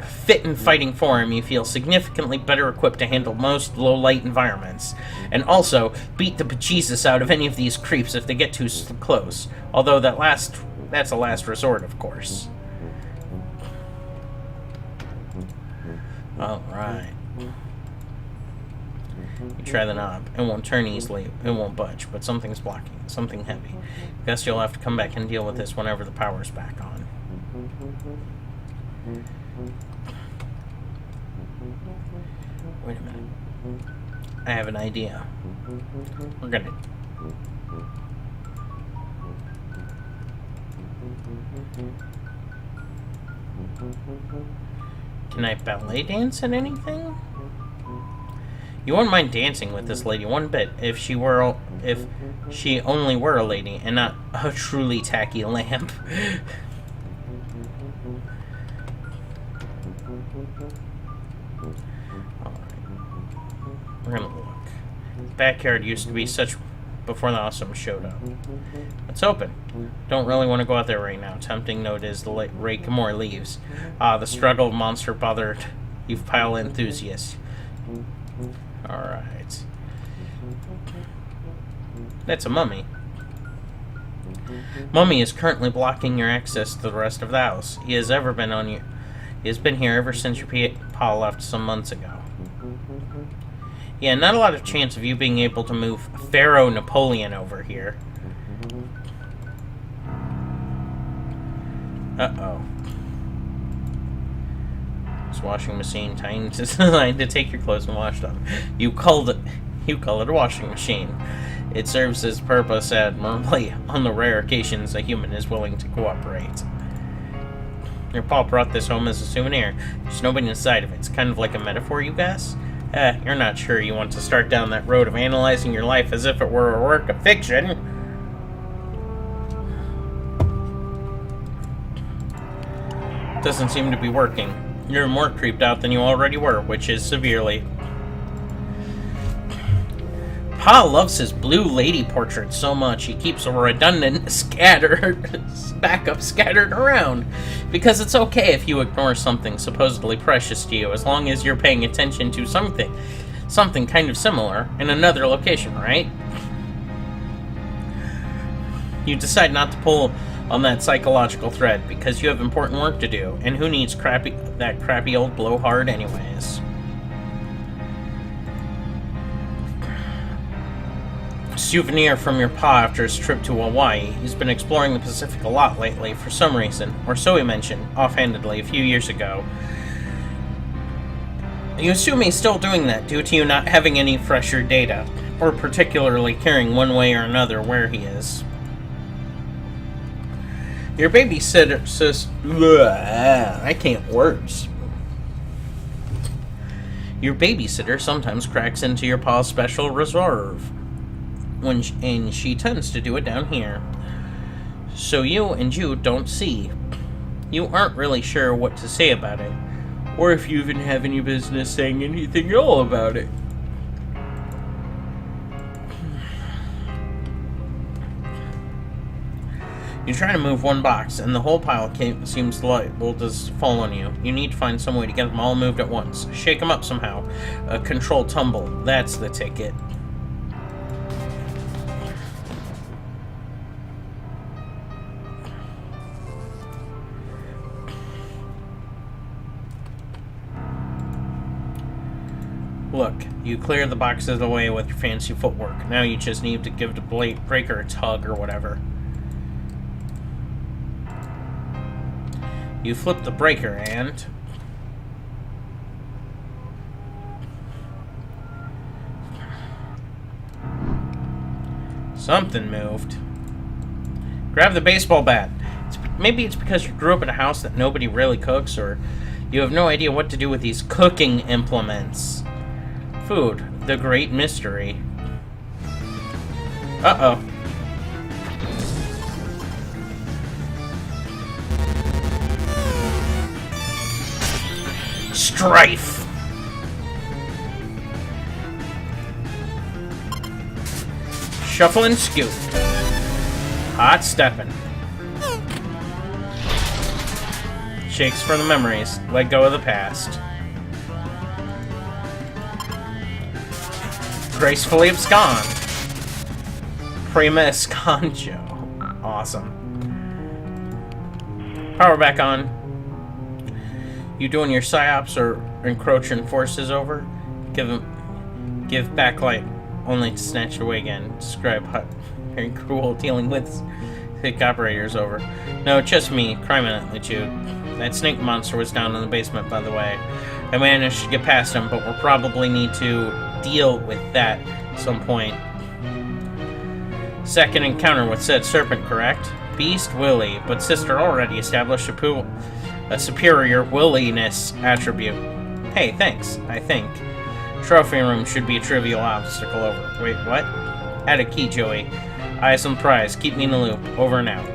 fit in fighting form, you feel significantly better equipped to handle most low-light environments, and also beat the bejesus out of any of these creeps if they get too close. Although that's a last resort, of course. Alright. You try the knob. It won't turn easily. It won't budge, but something's blocking. Something heavy. Guess you'll have to come back and deal with this whenever the power's back on. Wait a minute. I have an idea. We're gonna... Can I ballet dance at anything? You wouldn't mind dancing with this lady one bit if she only were a lady and not a truly tacky lamp. We're gonna look. The backyard used to be such before the awesome showed up. It's open. Don't really want to go out there right now. Tempting note is the rake more leaves. The struggle of monster bothered you pile enthusiasts. Alright. That's a mummy. Mummy is currently blocking your access to the rest of the house. He has been here ever since your pa left some months ago. Yeah, not a lot of chance of you being able to move Pharaoh Napoleon over here. Uh-oh. This washing machine designed to take your clothes and wash them. You call it a washing machine. It serves its purpose admirably on the rare occasions a human is willing to cooperate. Your pa brought this home as a souvenir. There's nobody inside of it. It's kind of like a metaphor, you guess? You're not sure you want to start down that road of analyzing your life as if it were a work of fiction. Doesn't seem to be working. You're more creeped out than you already were, which is severely. Pa loves his blue lady portrait so much he keeps a redundant backup scattered around. Because it's okay if you ignore something supposedly precious to you, as long as you're paying attention to something kind of similar in another location, right? You decide not to pull on that psychological thread because you have important work to do, and who needs that crappy old blowhard anyways? Souvenir from your pa after his trip to Hawaii. He's been exploring the Pacific a lot lately for some reason, or so he mentioned, offhandedly, a few years ago. You assume he's still doing that due to you not having any fresher data, or particularly caring one way or another where he is. Your babysitter I can't words. Your babysitter sometimes cracks into your pa's special reserve, and she tends to do it down here. So you and Jude don't see. You aren't really sure what to say about it, or if you even have any business saying anything at all about it. You try to move one box, and the whole pile seems liable to fall on you. You need to find some way to get them all moved at once. Shake them up somehow. A controlled tumble. That's the ticket. Look, you clear the boxes away with your fancy footwork. Now you just need to give the breaker a tug or whatever. You flip the breaker and... something moved. Grab the baseball bat. Maybe it's because you grew up in a house that nobody really cooks, or you have no idea what to do with these cooking implements. Food, the great mystery. Uh-oh. Strife! Shuffle and scoop. Hot steppin'. Shakes for the memories. Let go of the past. Gracefully abscond. Prima escanjo. Awesome. Power back on. You doing your psyops or encroaching forces over? Give backlight, only to snatch it away again. Describe how very cruel dealing with sick operators over. No, just me, crime attitude. That snake monster was down in the basement, by the way. I managed to get past him, but we'll probably need to deal with that at some point. Second encounter with said serpent, correct? Beast Willy, but sister already established a superior williness attribute. Hey, thanks, I think. Trophy room should be a trivial obstacle over. Wait, what? Add a key, Joey. Eyes on the prize. Keep me in the loop. Over and out.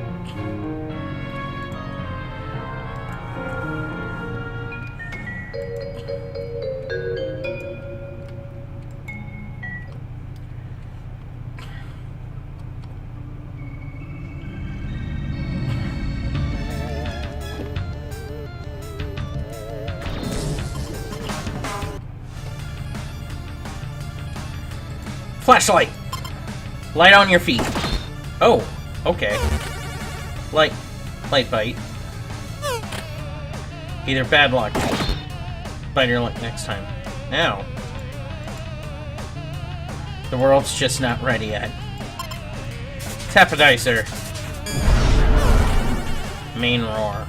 Flashlight! Light on your feet. Oh, Okay. Light bite. Either bad luck. Better luck next time. Now. The world's just not ready yet. Tapadizer. Main roar.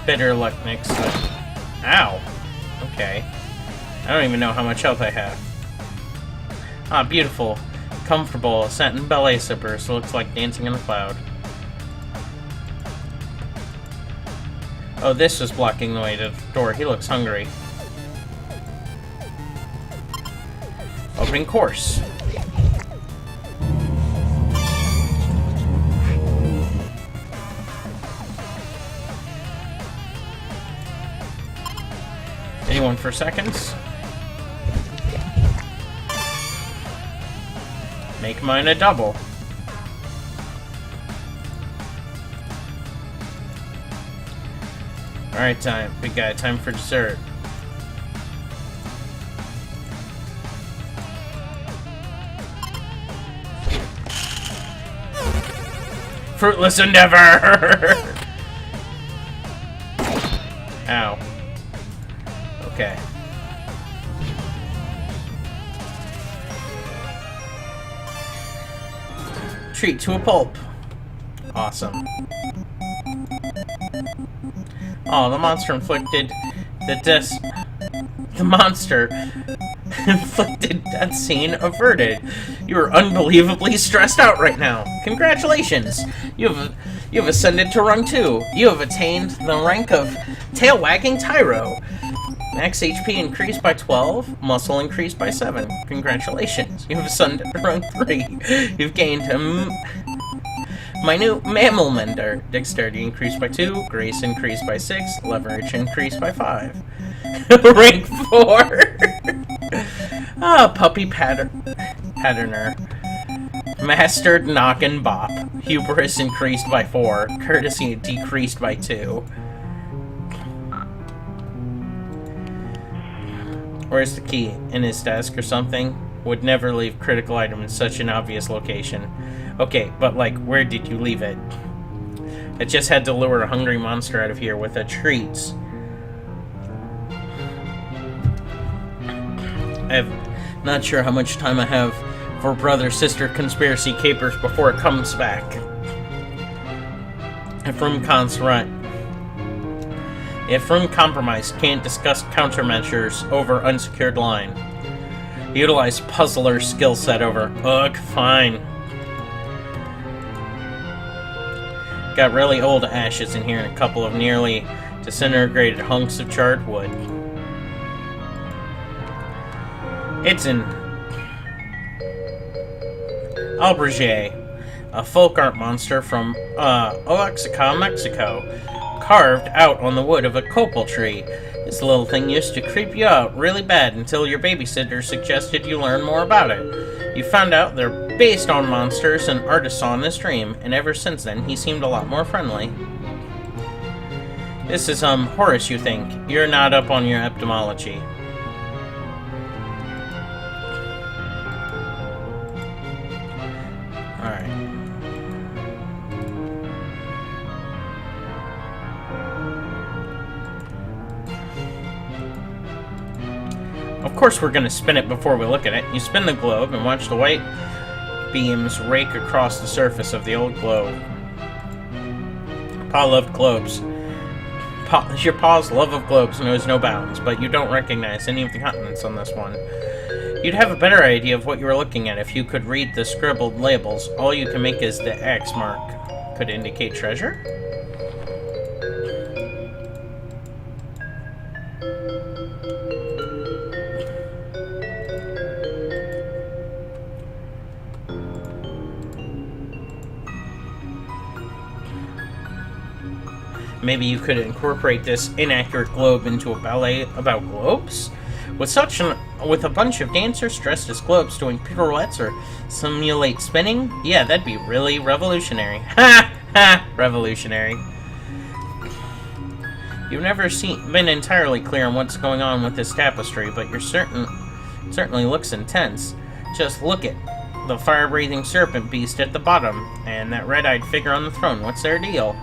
Bitter luck next time. Ow. Okay. I don't even know how much health I have. Ah, beautiful. Comfortable. Satin ballet slippers. Looks like dancing in a cloud. Oh, this was blocking the way to the door. He looks hungry. Opening course. Anyone for seconds? Make mine a double. Alright, we got time for dessert. Fruitless endeavor! Ow. Okay. Treat to a pulp. Awesome. Oh, the monster inflicted the monster inflicted death scene averted. You are unbelievably stressed out right now. Congratulations! You have ascended to rung 2. You have attained the rank of tail-wagging Tyro. Max HP increased by 12, muscle increased by 7. Congratulations! You have ascended to rung 3. You've gained a minute mammal mender. Dexterity increased by 2, grace increased by 6, leverage increased by 5. Rank 4. Ah, puppy patterner. Mastered knock and bop. Hubris increased by 4. Courtesy decreased by 2. Where's the key? In his desk or something? Would never leave critical item in such an obvious location. Okay, but like, where did you leave it? I just had to lure a hungry monster out of here with a treat. I'm not sure how much time I have for brother-sister conspiracy capers before it comes back. If room compromise, can't discuss countermeasures over unsecured line. Utilize puzzler skill set over. Ugh, fine. Got really old ashes in here and a couple of nearly disintegrated hunks of charred wood. It's an Alberge, a folk art monster from Oaxaca, Mexico, carved out on the wood of a copal tree. This little thing used to creep you out really bad until your babysitter suggested you learn more about it. You found out they're based on monsters an artist saw in this dream, and ever since then he seemed a lot more friendly. This is, Horace, you think. You're not up on your etymology. Alright. Of course we're gonna spin it before we look at it. You spin the globe and watch the white beams rake across the surface of the old globe. Pa loved globes. Your pa's love of globes knows no bounds, but you don't recognize any of the continents on this one. You'd have a better idea of what you were looking at if you could read the scribbled labels. All you can make is the X mark. Could indicate treasure? Maybe you could incorporate this inaccurate globe into a ballet about globes? With a bunch of dancers dressed as globes doing pirouettes or simulate spinning? Yeah, that'd be really revolutionary. Ha! Ha! Revolutionary. You've never been entirely clear on what's going on with this tapestry, but you're certainly looks intense. Just look the fire-breathing serpent beast at the bottom, and that red-eyed figure on the throne. What's their deal?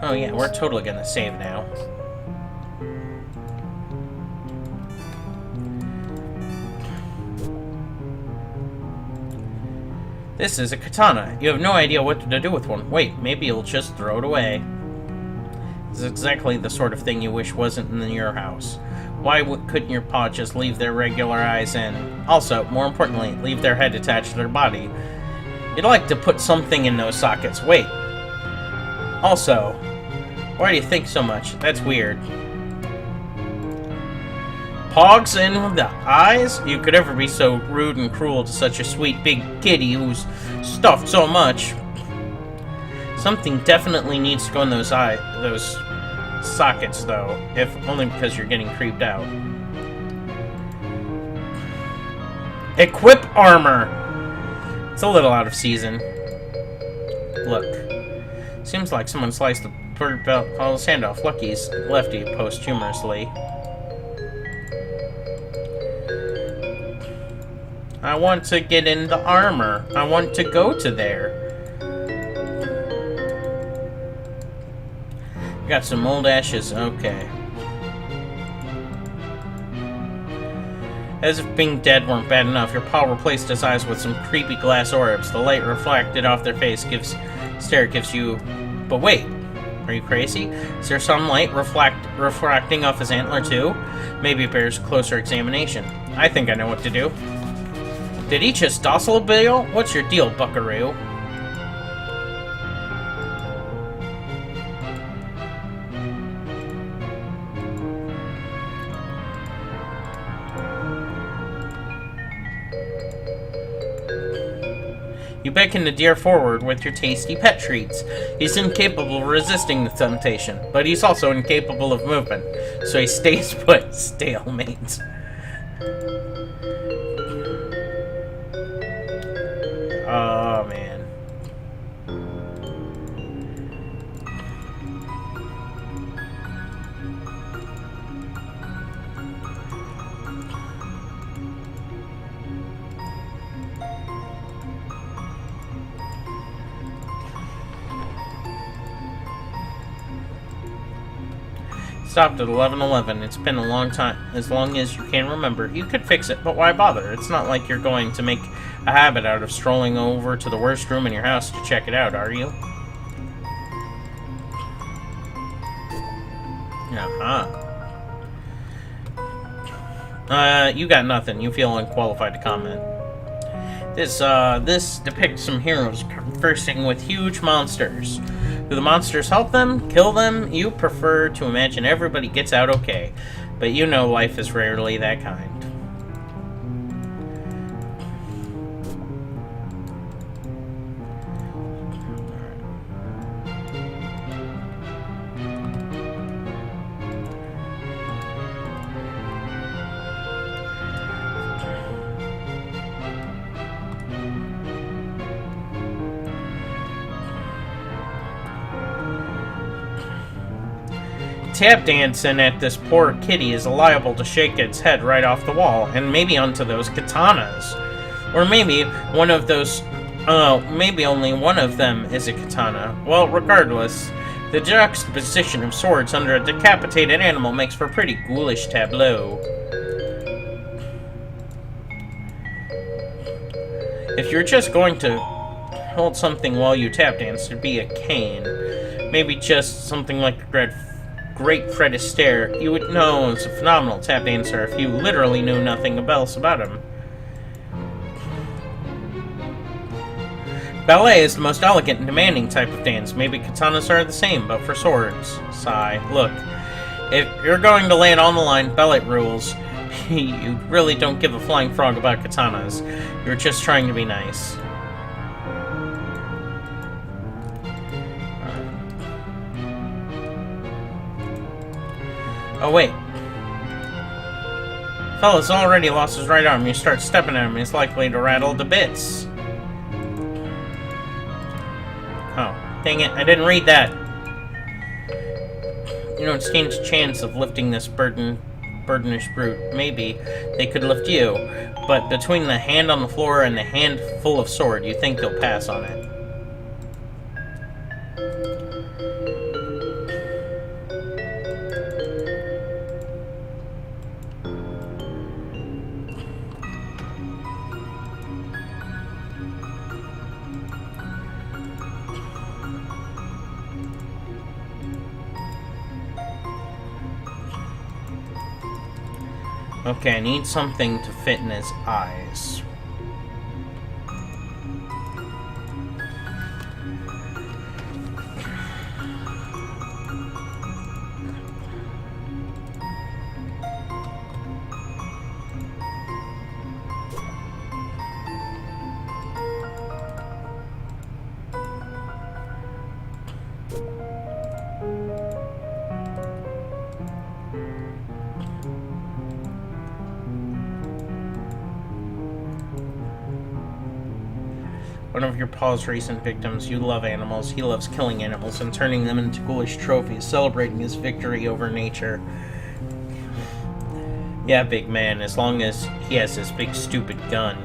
Oh yeah, we're totally gonna save now. This is a katana. You have no idea what to do with one. Wait, maybe you'll just throw it away. This is exactly the sort of thing you wish wasn't in your house. Why couldn't your paw just leave their regular eyes in? Also, more importantly, leave their head attached to their body. You'd like to put something in those sockets. Wait. Also, why do you think so much? That's weird. Pogs in the eyes? You could ever be so rude and cruel to such a sweet big kitty who's stuffed so much. Something definitely needs to go in those sockets, though, if only because you're getting creeped out. Equip armor! It's a little out of season. Look. Seems like someone sliced the bird belt Paul's hand off. Lucky's lefty posthumously. I want to get in the armor. I want to go to there. Got some old ashes. Okay. As if being dead weren't bad enough, your paw replaced his eyes with some creepy glass orbs. The light reflected off their face gives you... But wait, are you crazy? Is there some light refracting off his antler too? Maybe it bears closer examination. I think I know what to do. Did he just docile bail? What's your deal, buckaroo? You beckon the deer forward with your tasty pet treats. He's incapable of resisting the temptation, but he's also incapable of movement, so he stays put, stalemate. Oh, man. Stopped at 11:11. It's been a long time. As long as you can remember. You could fix it, but why bother? It's not like you're going to make a habit out of strolling over to the worst room in your house to check it out, are you? You got nothing. You feel unqualified to comment. This depicts some heroes conversing with huge monsters. Do the monsters help them? Kill them? You prefer to imagine everybody gets out okay. But you know life is rarely that kind. Tap dancing at this poor kitty is liable to shake its head right off the wall, and maybe onto those katanas. Or maybe one of those, maybe only one of them is a katana. Well, regardless, the juxtaposition of swords under a decapitated animal makes for a pretty ghoulish tableau. If you're just going to hold something while you tap dance, it'd be a cane. Maybe just something like a Great Fred Astaire. You would know as a phenomenal tap dancer if you literally knew nothing else about him. Ballet is the most elegant and demanding type of dance. Maybe katanas are the same, but for swords. Sigh. Look, if you're going to lay it on the line, ballet rules. You really don't give a flying frog about katanas. You're just trying to be nice. Oh, wait. Fella's already lost his right arm. You start stepping at him, he's likely to rattle to bits. Oh, dang it. I didn't read that. You don't stand a chance of lifting this burden burdenous brute. Maybe they could lift you, but between the hand on the floor and the hand full of sword, you think they'll pass on it. Okay, I need something to fit in his eyes. One of your Paul's recent victims. You love animals. He loves killing animals and turning them into ghoulish trophies, celebrating his victory over nature. Yeah, big man, as long as he has this big stupid gun.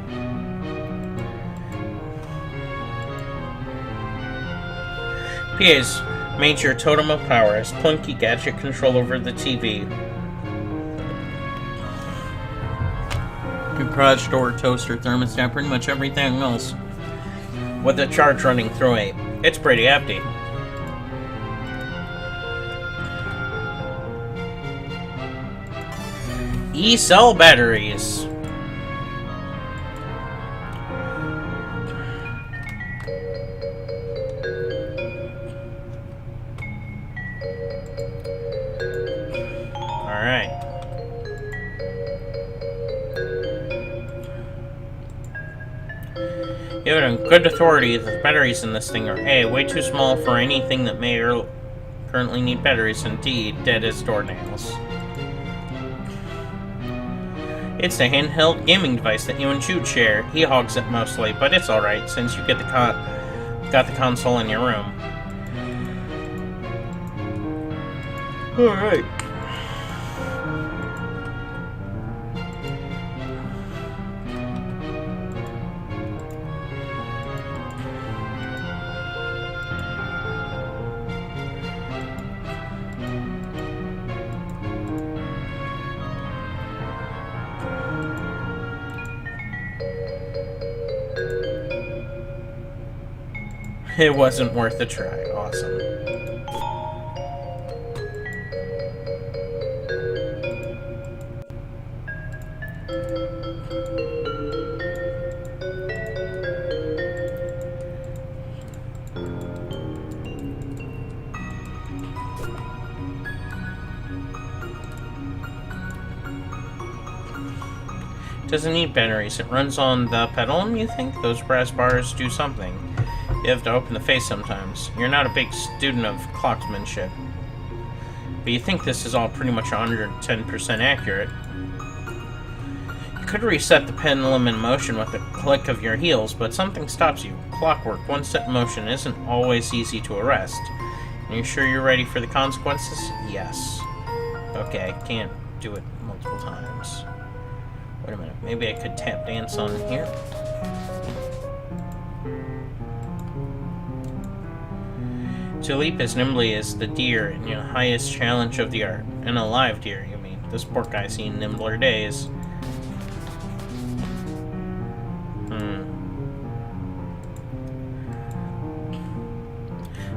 PA's major totem of power is clunky gadget control over the TV. Garage door, toaster, thermostat, pretty much everything else. With the charge running through it, it's pretty hefty. E-cell batteries. Alright. You have it on good authority that the batteries in this thing are A, way too small for anything that may currently need batteries, and D, dead as doornails. It's the handheld gaming device that you and Jude share. He hogs it mostly, but it's alright since you get got the console in your room. Alright. It wasn't worth a try. Awesome. Doesn't need batteries. It runs on the pedal, you think? Those brass bars do something. You have to open the face sometimes. You're not a big student of clocksmanship. But you think this is all pretty much 110% accurate. You could reset the pendulum in motion with a click of your heels, but something stops you. Clockwork, one set in motion, isn't always easy to arrest. Are you sure you're ready for the consequences? Yes. Okay, I can't do it multiple times. Wait a minute, maybe I could tap dance on here? To leap as nimbly as the deer in your highest challenge of the art. And a live deer, you mean. This poor guy's seen nimbler days.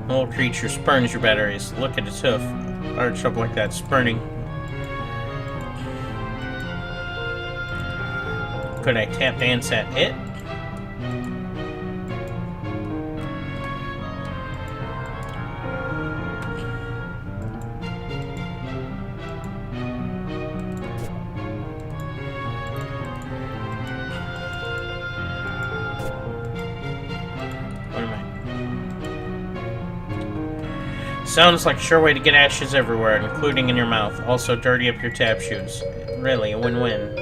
The little creature spurns your batteries. Look at its hoof. Arched up like that, spurning. Could I tap dance at it? Sounds like a sure way to get ashes everywhere, including in your mouth. Also, dirty up your tap shoes. Really, a win-win.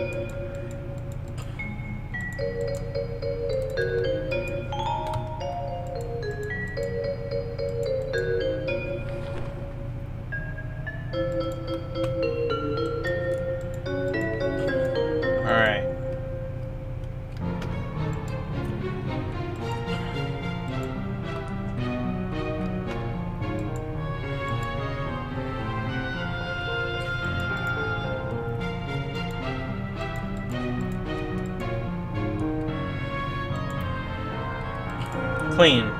clean.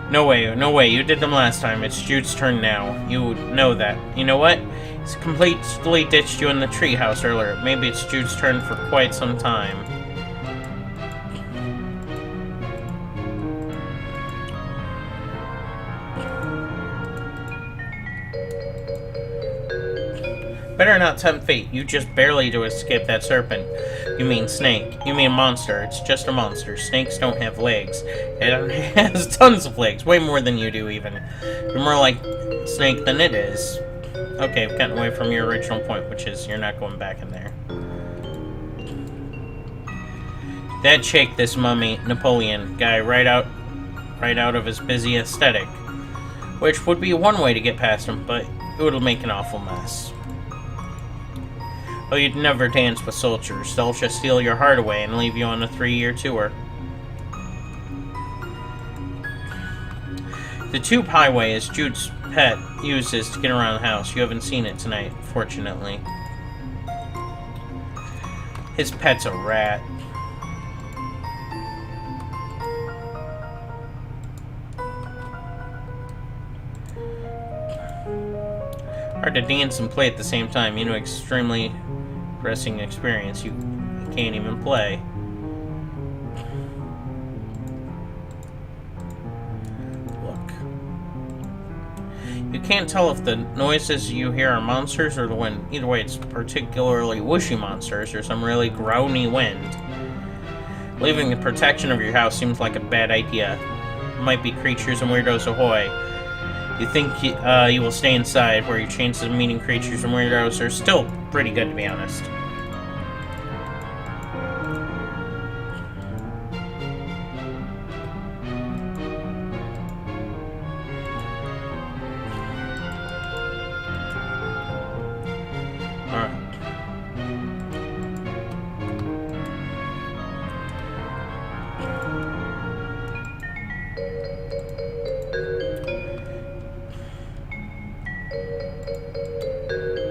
No way, no way. You did them last time. It's Jude's turn now. You know that. You know what? He's completely ditched you in the treehouse earlier. Maybe it's Jude's turn for quite some time. Better not tempt fate. You just barely to escape that serpent. You mean snake. You mean monster. It's just a monster. Snakes don't have legs. It has tons of legs. Way more than you do, even. You're more like snake than it is. Okay, I've gotten away from your original point, which is you're not going back in there. That'd shake this mummy Napoleon guy right out of his busy aesthetic. Which would be one way to get past him, but it would make an awful mess. Oh, you'd never dance with soldiers. They'll just steal your heart away and leave you on a 3-year tour. The tube highway is Jude's pet uses to get around the house. You haven't seen it tonight, fortunately. His pet's a rat. Hard to dance and play at the same time. You know, extremely depressing experience. You can't even play. Look. You can't tell if the noises you hear are monsters or the wind. Either way, it's particularly whooshy monsters or some really groany wind. Leaving the protection of your house seems like a bad idea. It might be creatures and weirdos ahoy. You think you will stay inside, where your chances of meeting creatures and weirdos are still pretty good, to be honest.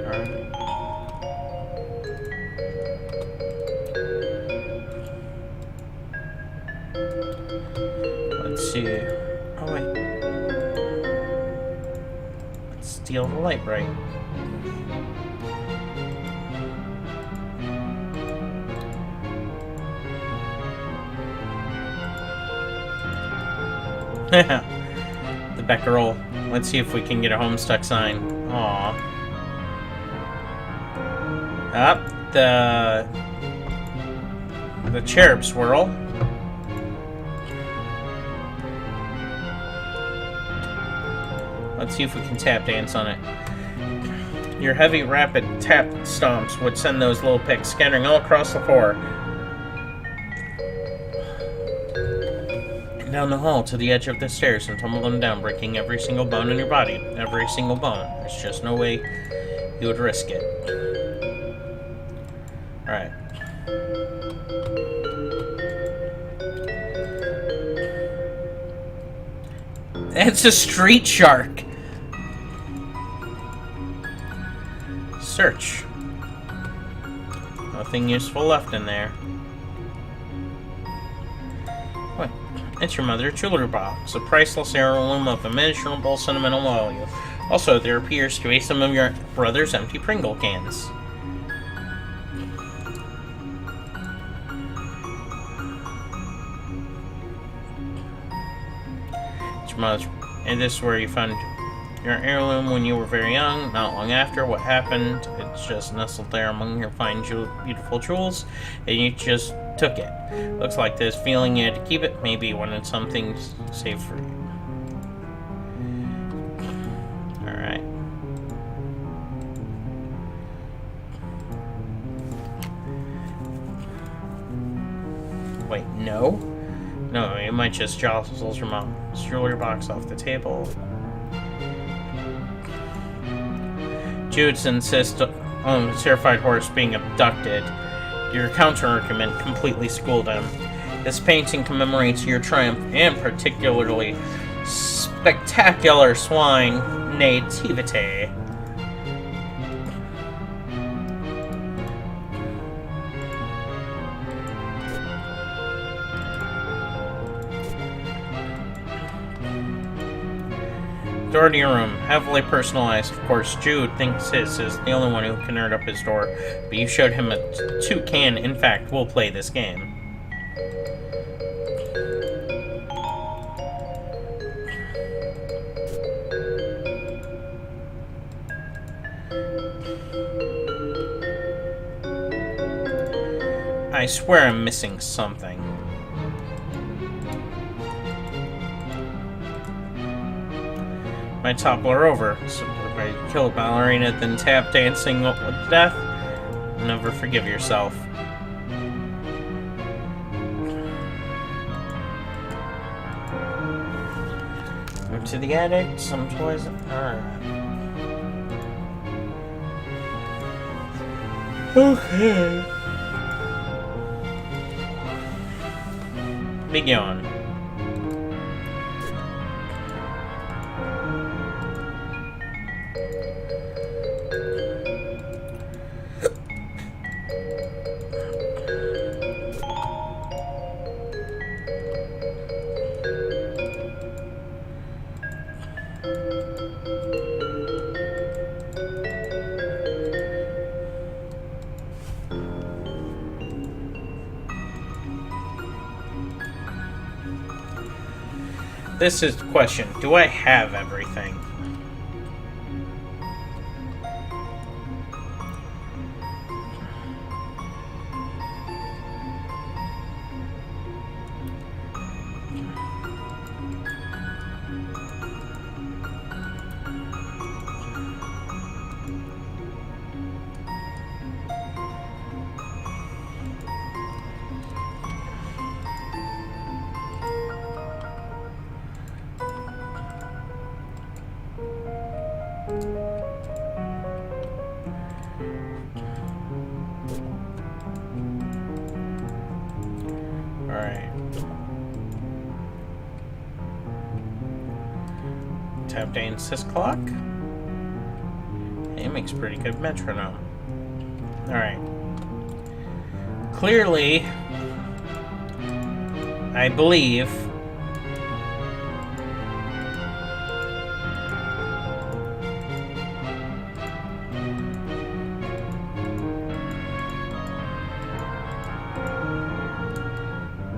Alright. Let's see. Oh, wait. Let's steal the light bright. The Becquerel. Let's see if we can get a Homestuck sign. Aww. Up. The cherub swirl. Let's see if we can tap dance on it. Your heavy, rapid tap stomps would send those little picks scattering all across the floor. And down the hall to the edge of the stairs and tumble them down, breaking every single bone in your body. Every single bone. There's just no way you would risk it. Alright. It's a street shark! Search. Nothing useful left in there. What? It's your mother's jewelry box, a priceless heirloom of immeasurable sentimental value. Also, there appears to be some of your brother's empty Pringle cans. It's your mother's, and this is where you found your heirloom when you were very young. Not long after, what happened? It's just nestled there among your fine, beautiful jewels, and you just took it. Looks like this feeling you had to keep it. Maybe wanted something saved for you. Alright. Wait, no? No, it might just jostle your mom's jewelry box off the table. Jude's insists on the terrified horse being abducted. Your counter-argument completely schooled him. This painting commemorates your triumph and particularly spectacular swine nativity. Door to your room. Heavily personalized, of course. Jude thinks his is the only one who can nerd up his door, but you showed him a toucan. In fact, we'll play this game. I swear I'm missing something. My toppler over. So if I kill a ballerina, then tap dancing with death, never forgive yourself. Go to the attic, some toys. Alright. Okay. Be gone. This is the question. Do I have everything? Tap dances clock. It makes pretty good metronome. Alright. Clearly, I believe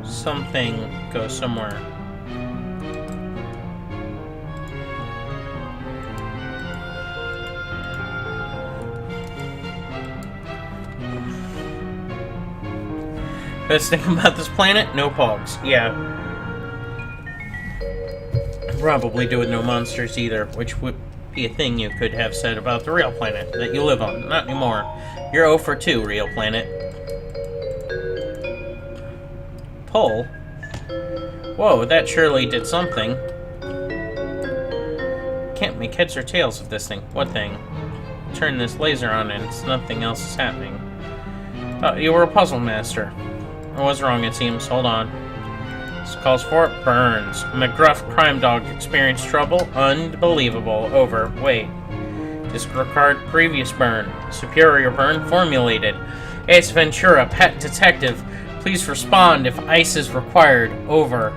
something goes somewhere. Best thing about this planet? No pogs. Yeah. Probably do with no monsters either, which would be a thing you could have said about the real planet that you live on. Not anymore. You're 0 for 2, real planet. Pull? Whoa, that surely did something. Can't make heads or tails of this thing. What thing? Turn this laser on and nothing else is happening. Oh, you were a puzzle master. I was wrong, it seems. Hold on. This calls for burns. McGruff crime dog experienced trouble? Unbelievable. Over. Wait. Disregard previous burn. Superior burn formulated. Ace Ventura, pet detective. Please respond if ice is required. Over.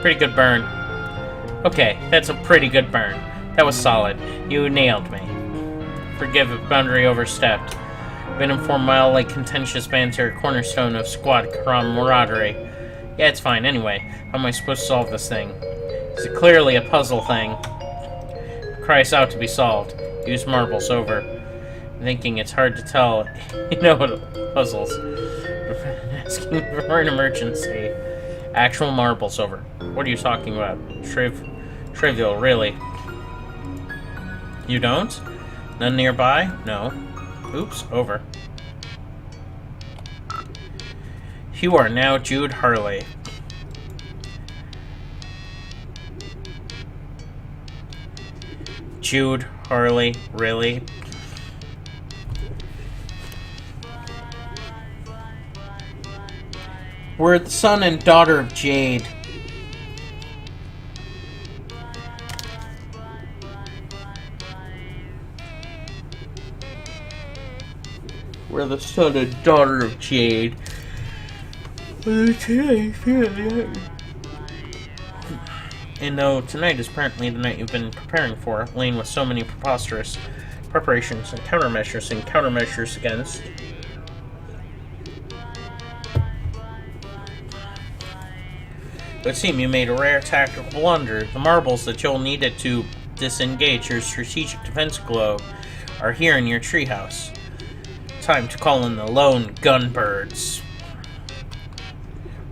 Pretty good burn. Okay, that's a pretty good burn. That was solid. You nailed me. Forgive if boundary overstepped. Been informed by all like contentious banter, cornerstone of squad camaraderie. Yeah, it's fine. Anyway, how am I supposed to solve this thing? It's clearly a puzzle thing. It cries out to be solved. Use marbles. Over. Thinking it's hard to tell. You know what puzzles. Asking for an emergency. Actual marbles. Over. What are you talking about? Trivial, really. You don't? None nearby? No. Oops, over. You are now Jude Harley. Jude Harley, really? We're the son and daughter of Jade. We're the son and daughter of Jade. In And though tonight is apparently the night you've been preparing for, laden with so many preposterous preparations and countermeasures against, it would seem you made a rare tactical blunder. The marbles that you'll need it to disengage your strategic defense globe are here in your treehouse. Time to call in the lone gunbirds.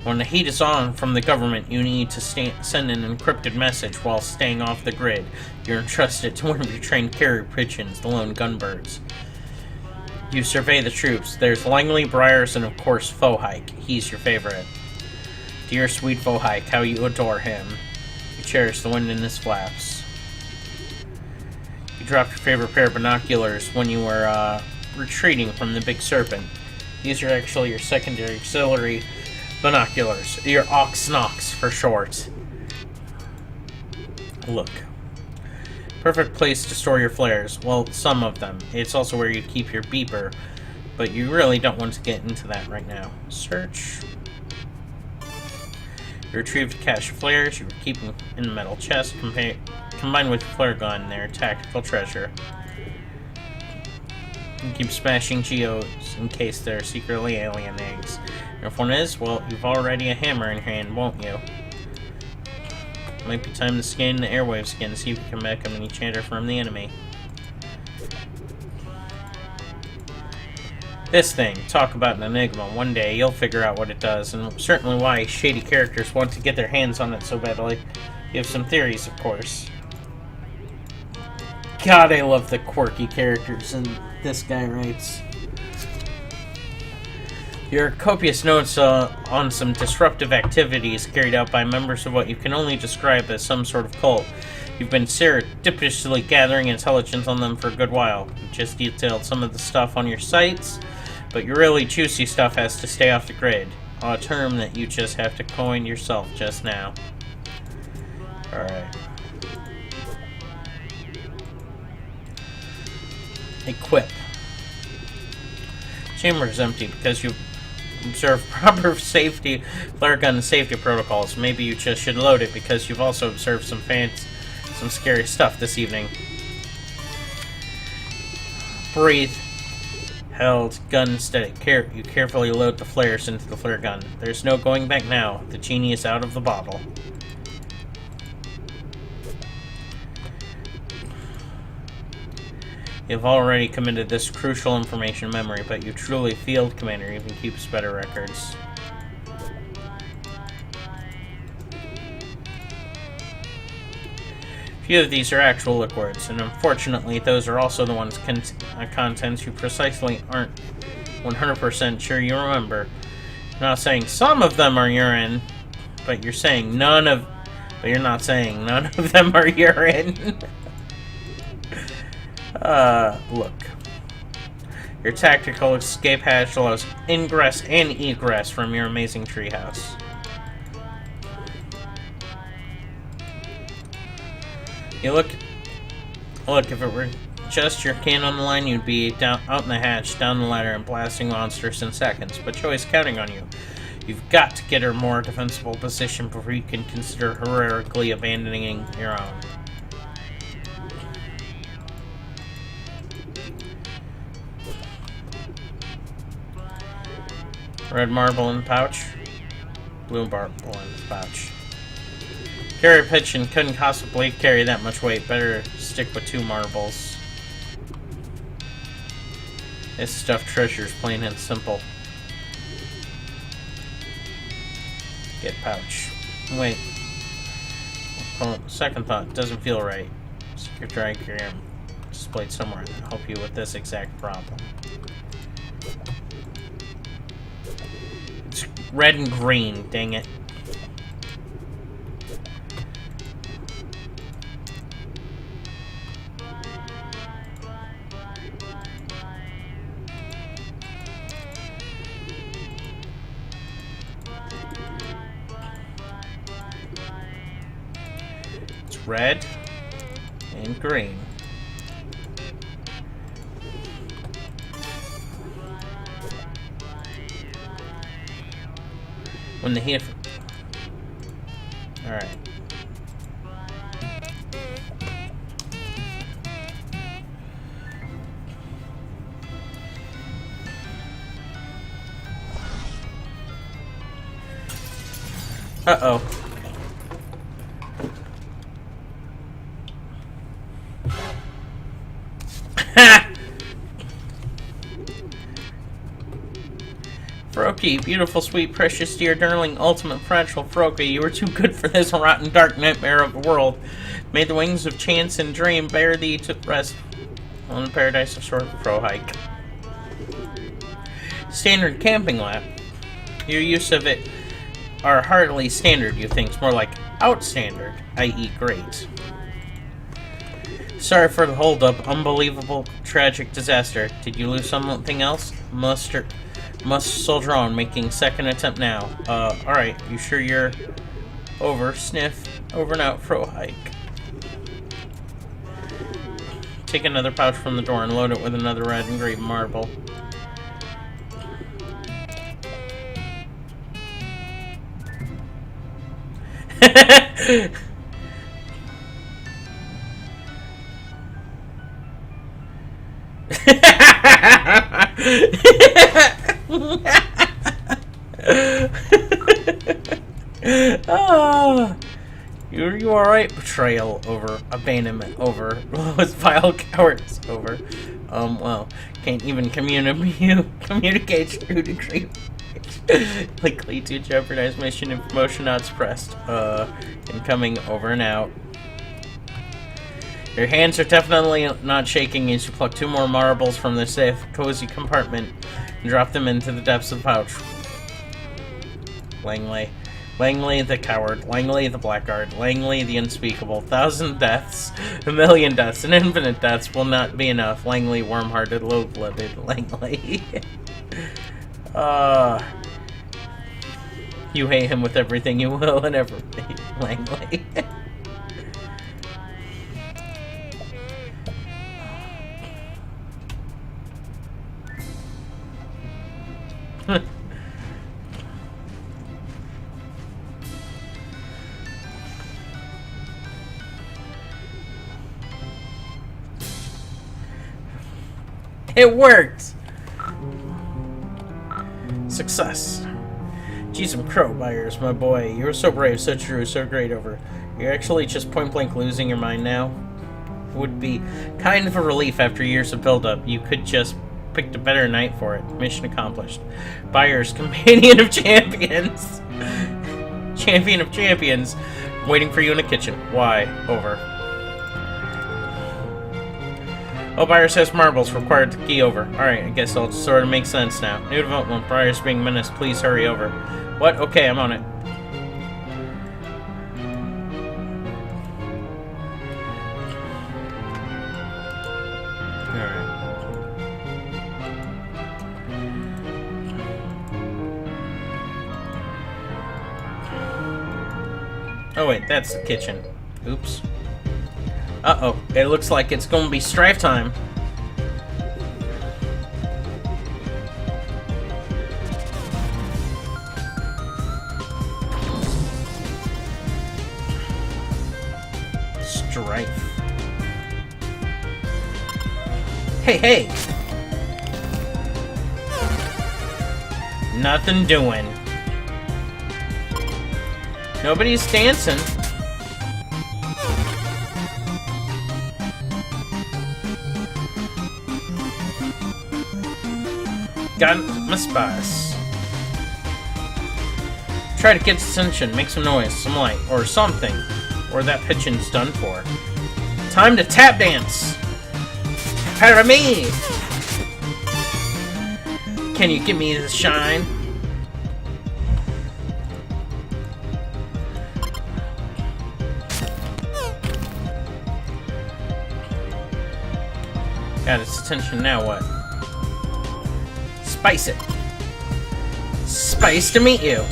When the heat is on from the government, you need to send an encrypted message while staying off the grid. You're entrusted to one of your trained carrier pigeons, the lone gunbirds. You survey the troops. There's Langley, Briars, and of course Fohike. He's your favorite. Dear sweet Fohike, how you adore him. You cherish the wind in his flaps. You dropped your favorite pair of binoculars when you were retreating from the big serpent. These are actually your secondary auxiliary binoculars. Your Ox-Nox for short. Look. Perfect place to store your flares. Well, some of them. It's also where you keep your beeper. But you really don't want to get into that right now. Search. You retrieved a cache of flares you were keeping in the metal chest, combined with your flare gun, their tactical treasure. You keep smashing geodes in case they're secretly alien eggs. And if one is, well, you've already a hammer in hand, won't you? Might be time to scan the airwaves again, see if you can back up any chatter from the enemy. This thing, talk about an enigma. One day you'll figure out what it does, and certainly why shady characters want to get their hands on it so badly. You have some theories, of course. God, I love the quirky characters, and this guy writes. Your copious notes on some disruptive activities carried out by members of what you can only describe as some sort of cult. You've been surreptitiously gathering intelligence on them for a good while. You just detailed some of the stuff on your sites, but your really juicy stuff has to stay off the grid. A term that you just have to coin yourself just now. Alright. Equip. Chamber is empty because you observe proper safety, flare gun safety protocols. Maybe you just should load it because you've also observed some scary stuff this evening. Breathe. Held. Gun steady. You carefully load the flares into the flare gun. There's no going back now. The genie is out of the bottle. You've already committed this crucial information memory, but you truly field commander even keeps better records. Few of these are actual liquids, and unfortunately those are also the ones contents you precisely aren't 100% sure you remember. You're not saying some of them are urine, but you're saying but you're not saying none of them are urine. Look. Your tactical escape hatch allows ingress and egress from your amazing treehouse. Look, if it were just your can on the line, you'd be out in the hatch, down the ladder, and blasting monsters in seconds, but Joey's counting on you. You've got to get her a more defensible position before you can consider heroically abandoning your own. Red marble in the pouch. Blue marble in the pouch. Carrier pigeon couldn't possibly carry that much weight. Better stick with 2 marbles. This stuffed treasure's plain and simple. Get pouch. Wait. Second thought, doesn't feel right. Secure drag carrier displayed somewhere to help you with this exact problem. It's red and green, dang it. It's red and green. When the heat... Alright. Uh-oh. Froakie, beautiful, sweet, precious, dear, darling, ultimate, fragile Froakie, you are too good for this rotten, dark nightmare of a world. May the wings of chance and dream bear thee to rest on the paradise of short Frohike. Standard camping lap. Your use of it are hardly standard, you think. It's more like outstandard, i.e. great. Sorry for the holdup. Unbelievable, tragic disaster. Did you lose something else? Must soldier on, making second attempt now. Alright. You sure you're over? Sniff. Over and out, Frohike. Take another pouch from the door and load it with another red and green marble. Oh, you alright? Betrayal over, abandonment over, lowest vile cowards over. Well, can't even communicate through degree. Likely to jeopardize mission and promotion not suppressed. Incoming over and out. Your hands are definitely not shaking as you pluck 2 more marbles from the safe, cozy compartment and drop them into the depths of the pouch. Langley the coward, Langley the blackguard, Langley the unspeakable. 1,000 deaths, 1,000,000 deaths, and infinite deaths will not be enough. Langley, warm-hearted, low-blooded, Langley. You hate him with everything you will and ever hate Langley. It worked! Success. Jeez, I'm crow buyers, my boy. You were so brave, so true, so great over. You're actually just point-blank losing your mind now? It would be kind of a relief after years of build-up. You could just pick a better night for it. Mission accomplished. Buyers, companion of champions. Champion of champions. Waiting for you in the kitchen. Why? Over. Oh, Buyers has marbles required to key over. Alright, I guess it'll sort of make sense now. New development. Buyers being menaced. Please hurry over. What? Okay, I'm on it. Oh wait, that's the kitchen. Oops. Uh-oh. It looks like it's gonna be strife time. Strife. Hey, hey! Nothing doing. Nobody's dancing. Got my spice. Try to get attention, make some noise, some light, or something. Or that pitching's done for. Time to tap dance! Para me! Can you give me the shine? Got its attention, now what? Spice it. Spice to meet you.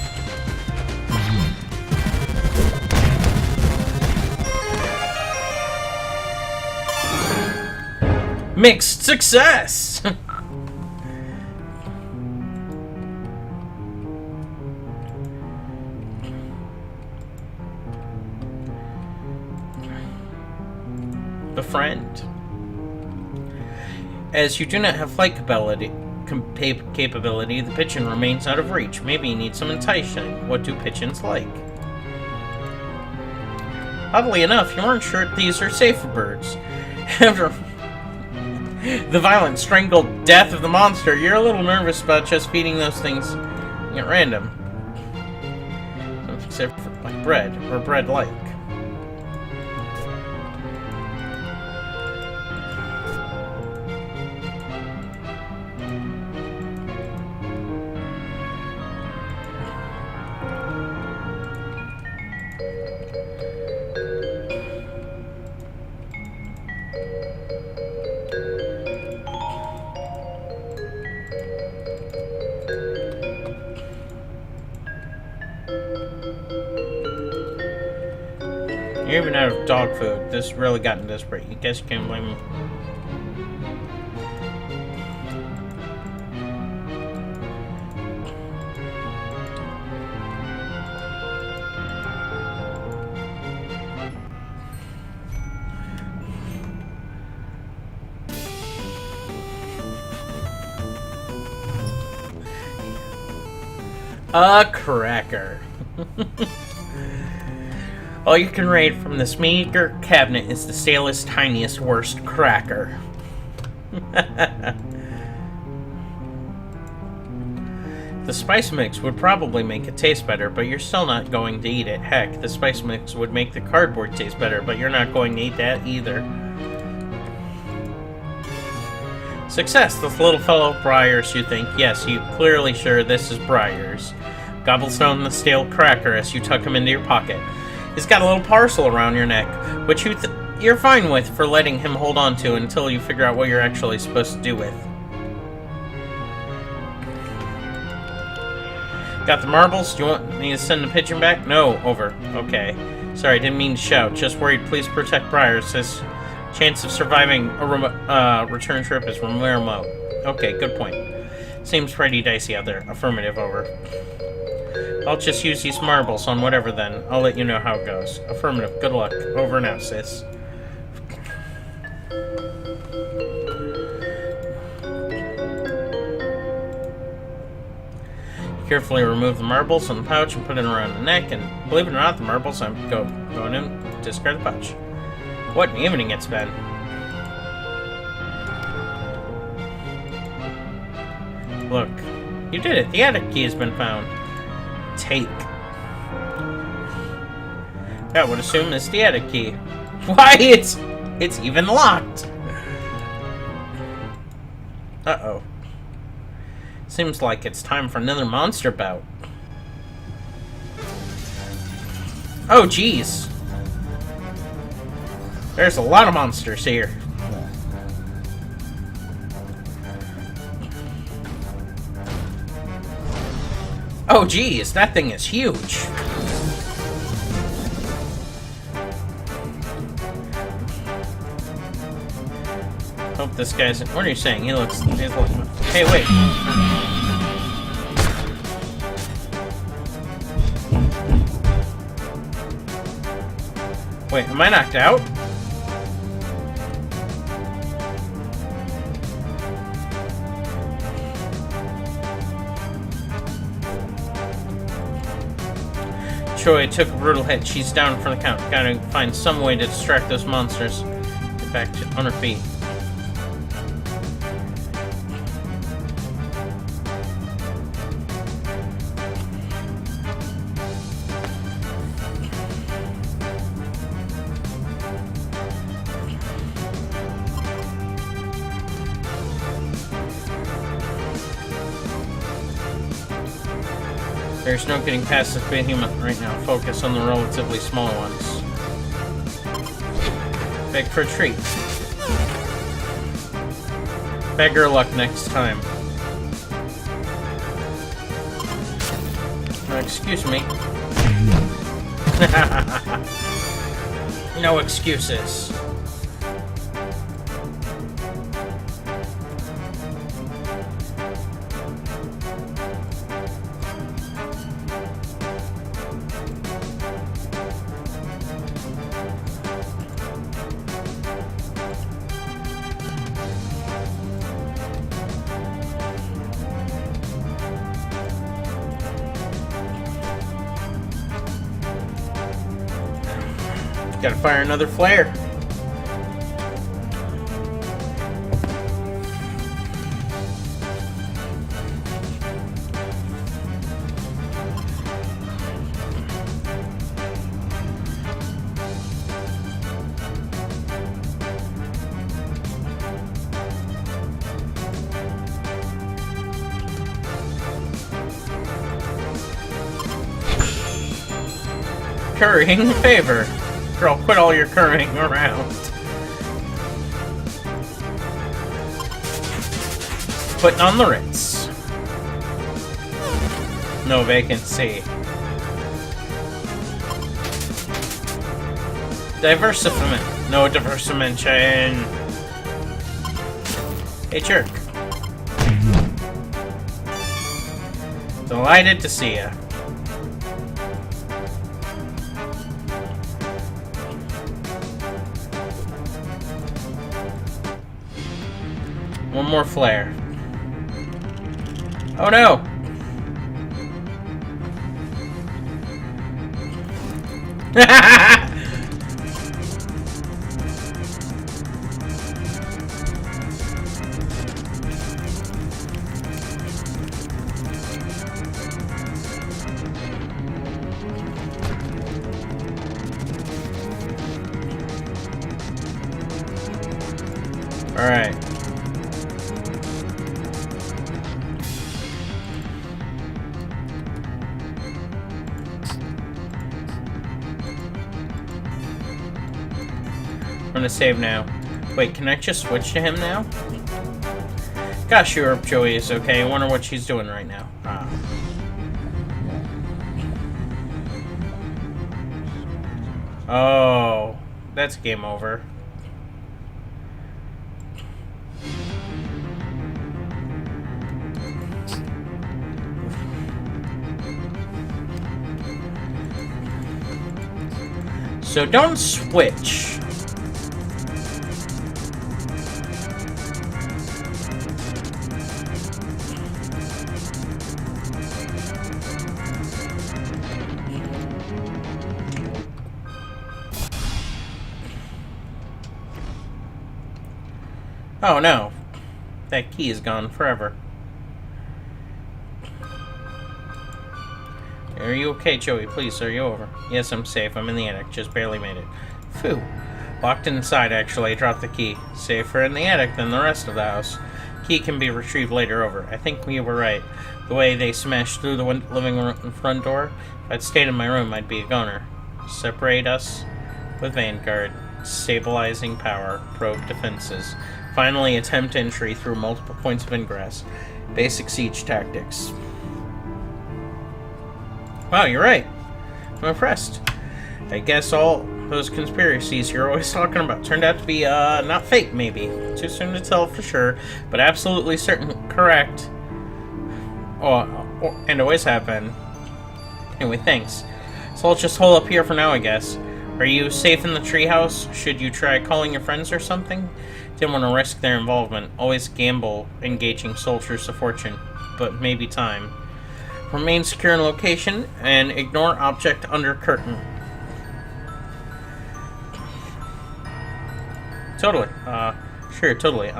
Mixed success! Befriend. As you do not have flight capability, the pigeon remains out of reach. Maybe you need some enticing. What do pigeons like? Oddly enough, you weren't sure these are safe for birds. After the violent strangled death of the monster, you're a little nervous about just feeding those things at random. Except for like bread, or bread-like. You're even out of dog food. This really gotten desperate. You guess you can't blame me. A cracker. All you can raid from this meager cabinet is the stalest, tiniest, worst cracker. The spice mix would probably make it taste better, but you're still not going to eat it. Heck, the spice mix would make the cardboard taste better, but you're not going to eat that either. Success, this little fellow Briars, you think. Yes, you clearly sure this is Briars. Gobblestone the stale cracker as you tuck him into your pocket. He's got a little parcel around your neck, which you're fine with for letting him hold on to until you figure out what you're actually supposed to do with. Got the marbles? Do you want me to send the pigeon back? No, over. Okay. Sorry, didn't mean to shout. Just worried. Please protect Briars. His chance of surviving a return trip is remote. Okay, good point. Seems pretty dicey out there. Affirmative, over. I'll just use these marbles on whatever then. I'll let you know how it goes. Affirmative. Good luck. Over now, sis. Carefully remove the marbles from the pouch and put it around the neck, and believe it or not, the marbles I'm going in, discard the pouch. What an evening it's been. Look, you did it. The attic key has been found. Take. I would assume it's the attic key. Why, it's even locked. Uh-oh. Seems like it's time for another monster bout. Oh, geez. There's a lot of monsters here. Oh, geez, that thing is huge. Hope this guy's... What are you saying? He's looking... Hey, wait. Wait, am I knocked out? Choi took a brutal hit. She's down for the count. Gotta find some way to distract those monsters. Get back on her feet. There's no getting past this behemoth right now. Focus on the relatively small ones. Beg for a treat. Beg her luck next time. Excuse me. No excuses. Gotta fire another flare. Currying favor. Girl, quit all your currying around. Putting on the Ritz. No vacancy. Diversifiment. No diversification. Hey, jerk. Delighted to see ya. One more flare. Oh no! Alright. I'm gonna save now. Wait, can I just switch to him now? Gosh, sure, Joey is okay. I wonder what she's doing right now. Oh, that's game over. So don't switch. Oh no, that key is gone forever. Are you okay, Joey? Please, are you over? Yes, I'm safe. I'm in the attic. Just barely made it. Phew. Locked inside, actually. I dropped the key. Safer in the attic than the rest of the house. Key can be retrieved later over. I think we were right. The way they smashed through the living room front door. If I'd stayed in my room, I'd be a goner. Separate us with Vanguard. Stabilizing power. Probe defenses. Finally, attempt entry through multiple points of ingress. Basic siege tactics. Wow, you're right. I'm impressed. I guess all those conspiracies you're always talking about turned out to be, not fake, maybe. Too soon to tell for sure, but absolutely certain correct. And always have been. Anyway, thanks. So I'll just hold up here for now, I guess. Are you safe in the treehouse? Should you try calling your friends or something? Didn't want to risk their involvement. Always gamble engaging soldiers of fortune, but maybe time. Remain secure in location and ignore object under curtain. Totally. Sure, totally.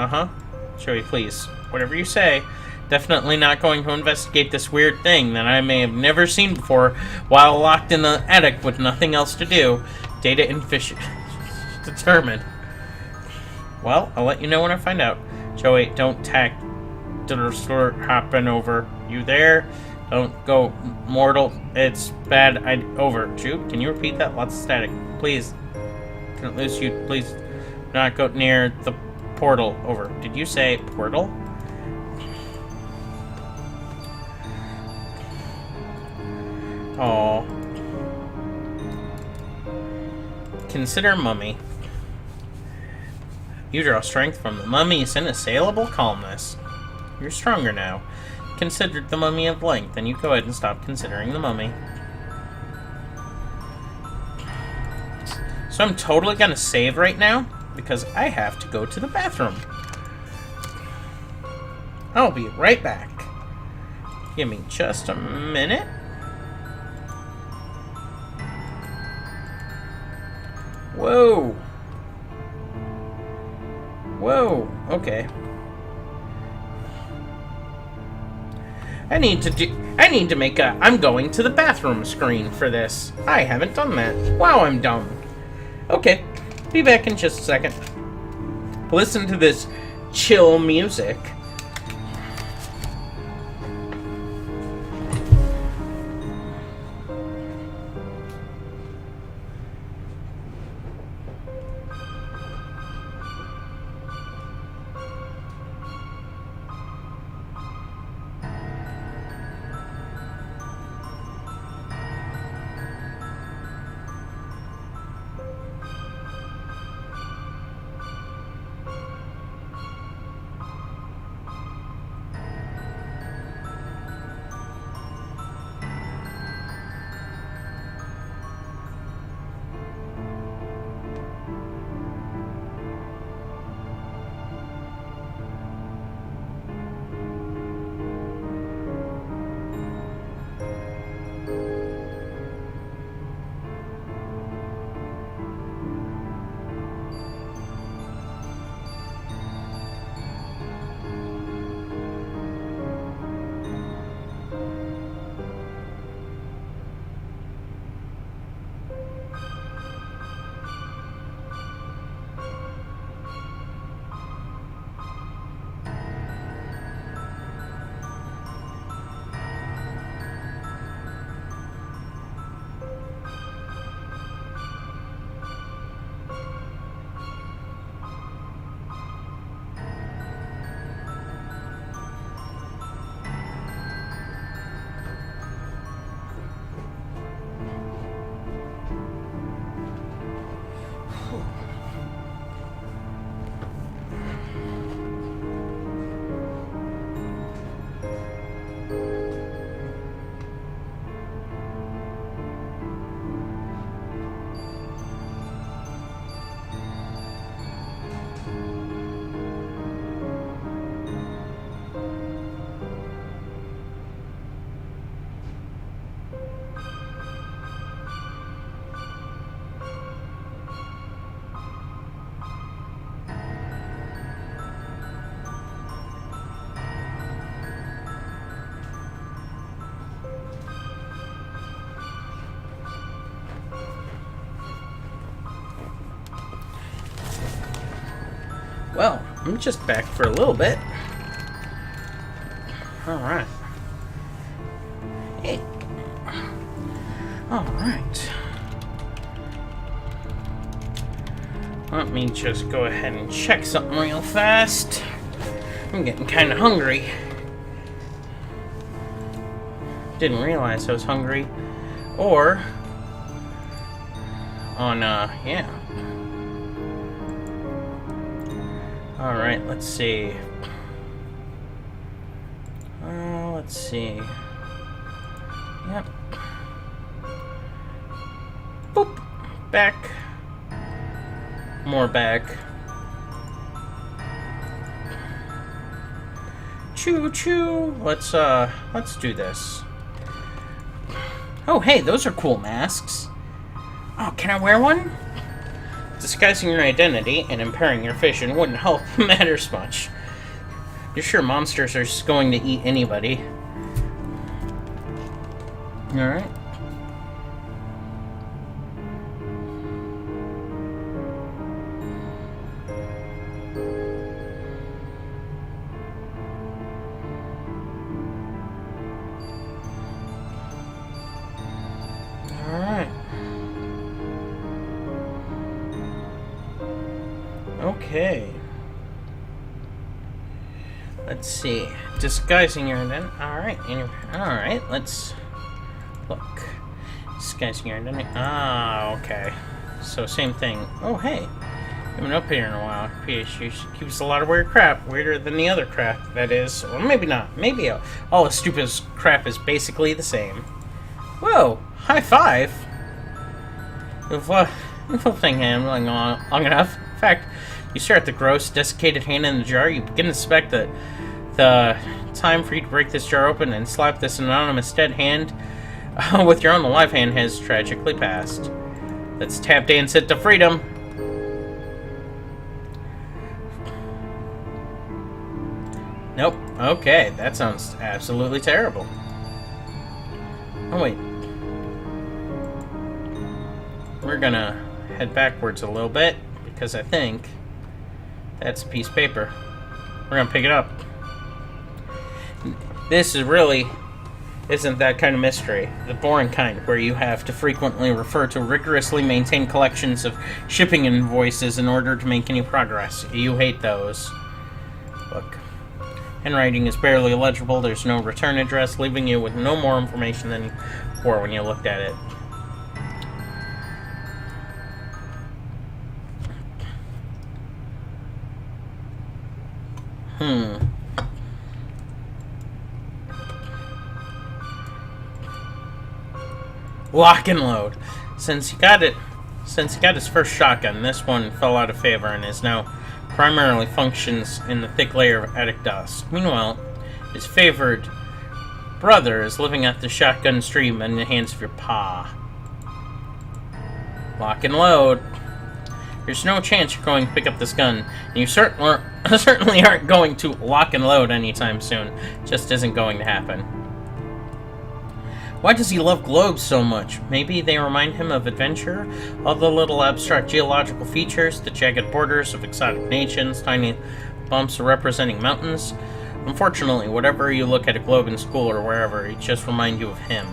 Joey, please. Whatever you say. Definitely not going to investigate this weird thing that I may have never seen before while locked in the attic with nothing else to do. Data and fish determined. Well, I'll let you know when I find out. Joey, don't hopping over. You there? Don't go mortal. It's bad. Over. Jude, can you repeat that? Lots of static. Please. Can it lose you? Please not go near the portal. Over. Did you say portal? Oh. Consider mummy. You draw strength from the mummy's inassailable calmness. You're stronger now. Considered the mummy of length, and you go ahead and stop considering the mummy. So I'm totally gonna save right now, because I have to go to the bathroom. I'll be right back. Give me just a minute. Whoa. Whoa. Okay. I need to make a I'm going to the bathroom screen for this. I haven't done that. Wow, I'm dumb. Okay. Be back in just a second. Listen to this chill music. Well, I'm just back for a little bit. Alright. Hey. Alright. Let me just go ahead and check something real fast. I'm getting kind of hungry. Didn't realize I was hungry. Or... yeah. Alright, let's see. Let's see. Yep. Boop. Back. More back. Choo choo. Let's do this. Oh, hey, those are cool masks. Oh, can I wear one? Disguising your identity and impairing your vision wouldn't help matters much. You're sure monsters are just going to eat anybody. Alright. Alright. Okay. Let's see. Disguising your identity. Alright. Alright, let's look. Disguising your identity. Ah, okay. So, same thing. Oh, hey. I've been up here in a while. PH keeps a lot of weird crap. Weirder than the other crap, that is. Or maybe not. Maybe all the stupid crap is basically the same. Whoa! High five! If thing handling long enough. In fact, you stare at the gross, desiccated hand in the jar, you begin to suspect that the time for you to break this jar open and slap this anonymous dead hand with your own alive hand has tragically passed. Let's tap dance it to freedom. Nope. Okay, that sounds absolutely terrible. Oh, wait. We're gonna head backwards a little bit, because I think that's a piece of paper. We're gonna pick it up. This is really isn't that kind of mystery. The boring kind, where you have to frequently refer to rigorously maintained collections of shipping invoices in order to make any progress. You hate those. Look. Handwriting is barely legible. There's no return address, leaving you with no more information than before when you looked at it. Lock and load. Since he got his first shotgun, this one fell out of favor and is now primarily functions in the thick layer of attic dust. Meanwhile, his favored brother is living out the shotgun stream in the hands of your pa. Lock and load. There's no chance you're going to pick up this gun, and you certainly aren't going to lock and load anytime soon. Just isn't going to happen. Why does he love globes so much? Maybe they remind him of adventure? All the little abstract geological features, the jagged borders of exotic nations, tiny bumps representing mountains. Unfortunately, whatever you look at a globe in school or wherever, it just reminds you of him.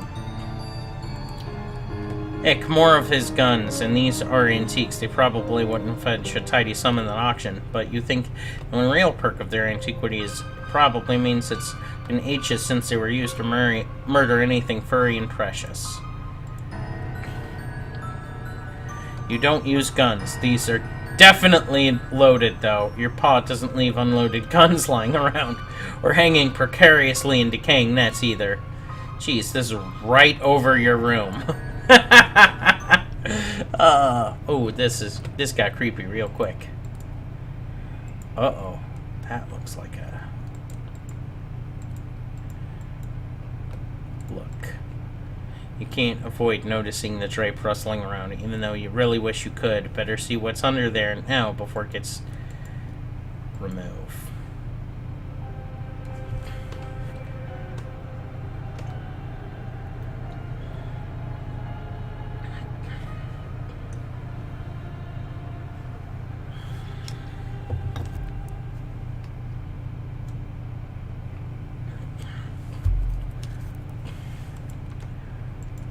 Ick, more of his guns, and these are antiques. They probably wouldn't fetch a tidy sum in an auction, but you think the real perk of their antiquity is probably means it's been ages since they were used to murder anything furry and precious. You don't use guns. These are definitely loaded, though. Your pa doesn't leave unloaded guns lying around, or hanging precariously in decaying nets, either. Jeez, this is right over your room. Oh, this got creepy real quick. Uh-oh. That looks like a... Look. You can't avoid noticing the drape rustling around, even though you really wish you could. Better see what's under there now before it gets removed.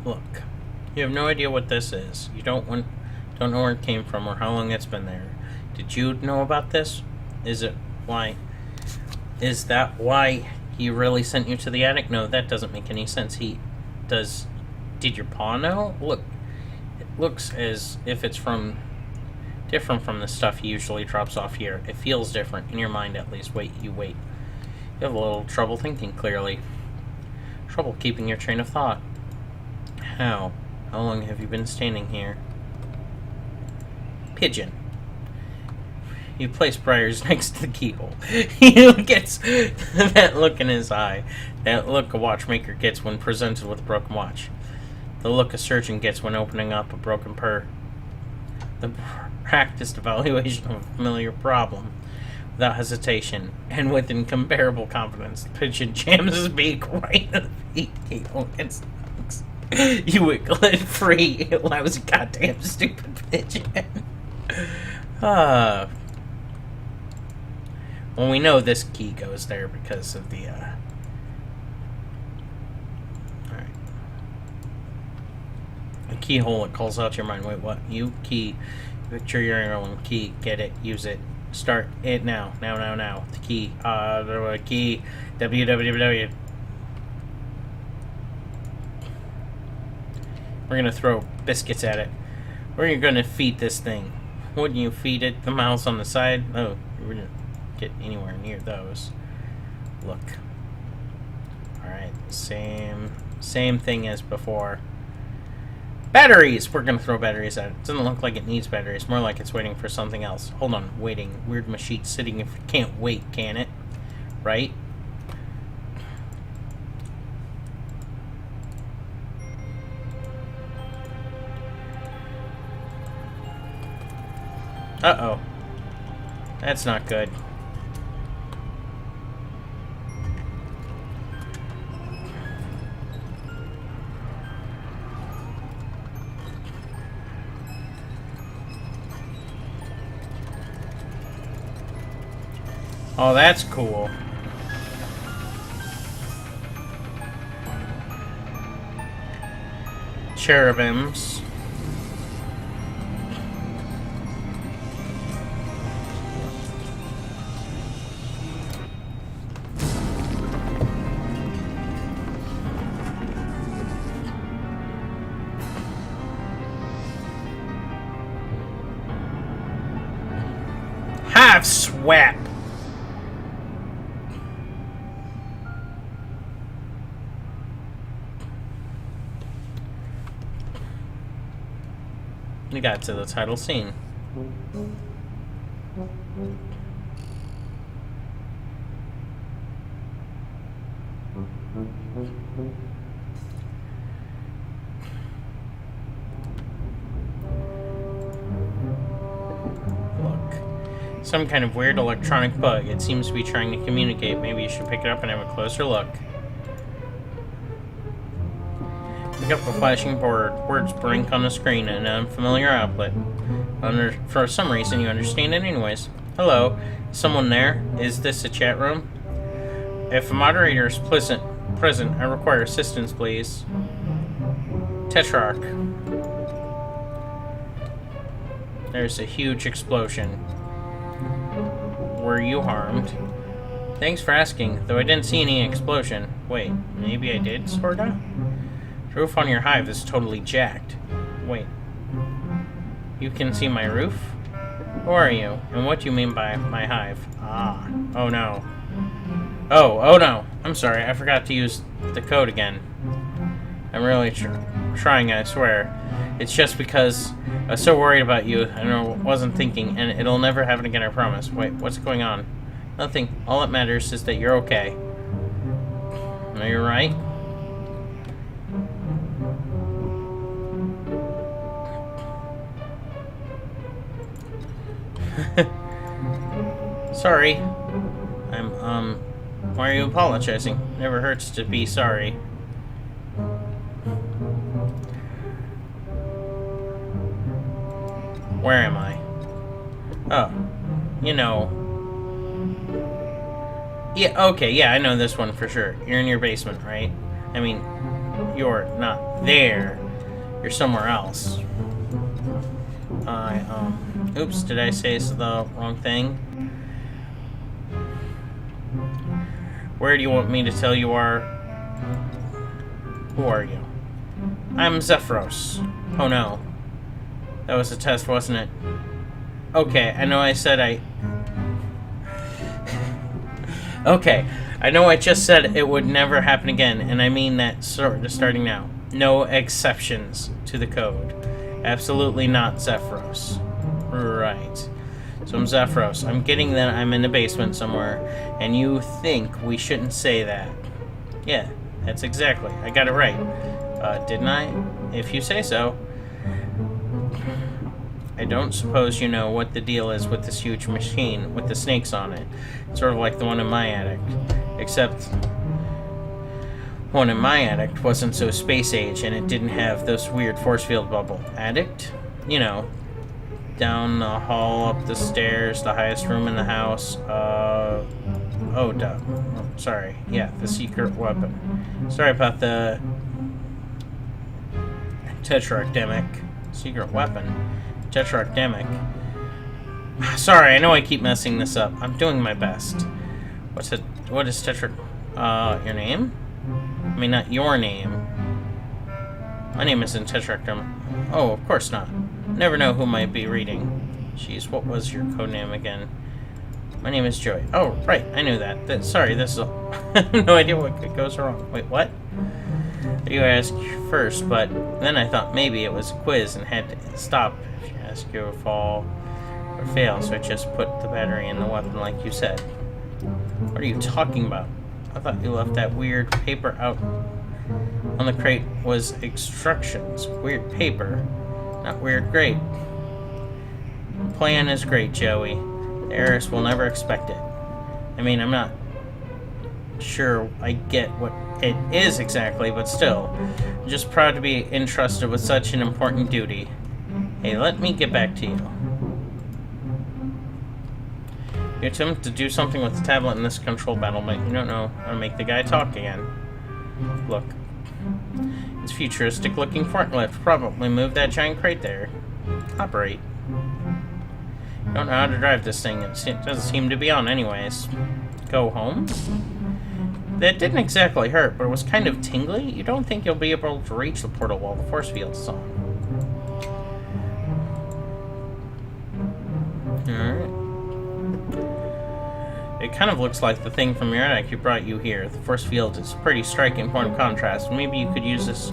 Look, you have no idea what this is. You don't know where it came from or how long it's been there. Did you know about this? Is that why he really sent you to the attic? No, that doesn't make any sense. Did your pa know? Look, it looks as if it's different from the stuff he usually drops off here. It feels different, in your mind at least. Wait. You have a little trouble thinking clearly. Trouble keeping your train of thought. How long have you been standing here? Pigeon. You place Briars next to the keyhole. He gets that look in his eye. That look a watchmaker gets when presented with a broken watch. The look a surgeon gets when opening up a broken purse. The practiced evaluation of a familiar problem. Without hesitation, and with incomparable confidence, the pigeon jams his beak right in the keyhole against the hooks. You wiggle it free, lousy goddamn stupid pigeon. Well, we know this key goes there because of the, Alright. A keyhole, it calls out to your mind. Wait, what? You key. Picture your own key. Get it. Use it. Start it now. Now. The key. The key. www. We're gonna throw biscuits at it. Where are you gonna feed this thing? Wouldn't you feed it the mouse on the side? Oh, you wouldn't get anywhere near those. Look. Alright, same thing as before. Batteries! We're gonna throw batteries at it. Doesn't look like it needs batteries. More like it's waiting for something else. Hold on, waiting. Weird machine sitting if it can't wait, can it? Right? Uh-oh. That's not good. Oh, that's cool. Cherubims. Half swap. We got to the title scene. Some kind of weird electronic bug. It seems to be trying to communicate. Maybe you should pick it up and have a closer look. Pick up the flashing board. Words blink on the screen in an unfamiliar outlet. For some reason, you understand it anyways. Hello? Someone there? Is this a chat room? If a moderator is present, I require assistance, please. Tetrarch. There's a huge explosion. Were you harmed? Thanks for asking, though I didn't see any explosion. Wait, maybe I did, sorta? The roof on your hive is totally jacked. Wait. You can see my roof? Who are you? And what do you mean by my hive? Ah. Oh no. Oh no. I'm sorry, I forgot to use the code again. I'm really trying, I swear. It's just because I was so worried about you and I wasn't thinking, and it'll never happen again, I promise. Wait, what's going on? Nothing. All that matters is that you're okay. No, you're right. Sorry. Why are you apologizing? Never hurts to be sorry. Where am I? Oh. You know. Yeah, okay, yeah, I know this one for sure. You're in your basement, right? I mean, you're not there. You're somewhere else. Oops, did I say the wrong thing? Where do you want me to tell you are? Who are you? I'm Zephyros. Oh no. That was a test, wasn't it? Okay, I know I said Okay, I know I just said it would never happen again, and I mean that starting now. No exceptions to the code. Absolutely not Zephyros. Right. So I'm Zephyros. I'm getting that I'm in the basement somewhere, and you think we shouldn't say that. Yeah, that's exactly. I got it right. Didn't I? If you say so. I don't suppose you know what the deal is with this huge machine with the snakes on it. Sort of like the one in my attic. Except one in my attic wasn't so space age and it didn't have this weird force field bubble. Attic? You know, down the hall, up the stairs, the highest room in the house. Oh, duh. Sorry. Yeah, the secret weapon. Sorry about the Tetrarchdemic. Secret weapon. Tetrarchdemic. Sorry, I know I keep messing this up. I'm doing my best. What is your name? I mean, not your name. My name isn't Tetrarchdemic. Oh, of course not. Never know who might be reading. Jeez, what was your codename again? My name is Joy. Oh, right, I knew that. Sorry, this is all. I have no idea what goes wrong. Wait, what? You asked first, but then I thought maybe it was a quiz and had to stop if you ask you to fall or fail, so I just put the battery in the weapon like you said. What are you talking about? I thought you left that weird paper out on the crate was instructions. Weird paper, not weird grade. Plan is great, Joey. The heiress will never expect it. I mean, I'm not sure I get what it is exactly, but still. I'm just proud to be entrusted with such an important duty. Hey, let me get back to you. You attempt to do something with the tablet in this control battle, but you don't know how to make the guy talk again. Look. It's futuristic-looking forklift. Probably moved that giant crate there. Operate. You don't know how to drive this thing. It doesn't seem to be on anyways. Go home? That didn't exactly hurt, but it was kind of tingly. You don't think you'll be able to reach the portal while the force field is on. Alright. It kind of looks like the thing from your attic you brought you here. The force field is a pretty striking point of contrast. Maybe you could use this.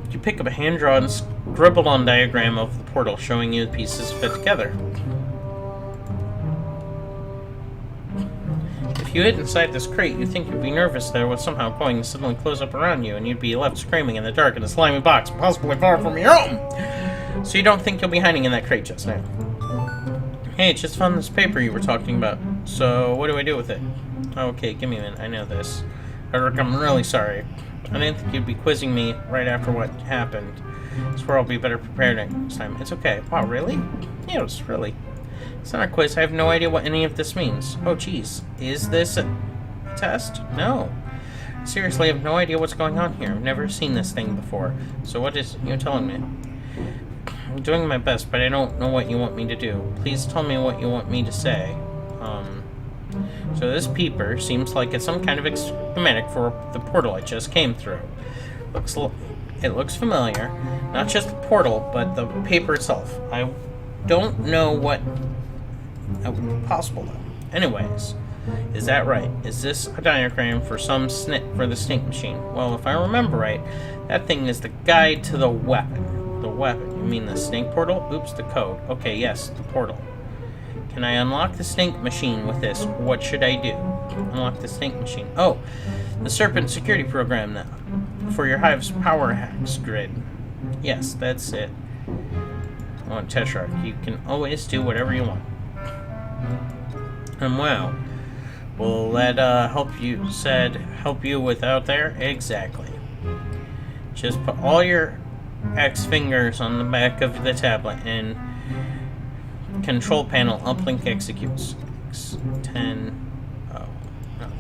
You pick up a hand-drawn, scribbled-on diagram of the portal, showing you the pieces fit together. If you hid inside this crate, you'd think you'd be nervous that it was somehow going to suddenly close up around you, and you'd be left screaming in the dark in a slimy box, possibly far from your home! So you don't think you'll be hiding in that crate just now. Hey, just found this paper you were talking about. So, what do I do with it? Okay, give me a minute. I know this. Eric, I'm really sorry. I didn't think you'd be quizzing me right after what happened. I swear I'll be better prepared next time. It's okay. Wow, really? Yes, really. It's not a quiz. I have no idea what any of this means. Oh, geez. Is this a test? No. Seriously, I have no idea what's going on here. I've never seen this thing before. So what is you telling me? I'm doing my best, but I don't know what you want me to do. Please tell me what you want me to say. So this peeper seems like it's some kind of schematic for the portal I just came through. It looks familiar. Not just the portal, but the paper itself. I don't know what would be possible, though. Anyways, is that right? Is this a diagram for for the snake machine? Well, if I remember right, that thing is the guide to the weapon. The weapon. You mean the snake portal? Oops, the code. Okay, yes, the portal. Can I unlock the snake machine with this? What should I do? Unlock the snake machine. Oh, the Serpent security program now. For your Hive's power hacks grid. Yes, that's it. On Tetrarch, you can always do whatever you want. And wow. Will that help you with out there? Exactly. Just put all your X fingers on the back of the tablet and control panel uplink executes. X10. Oh, no.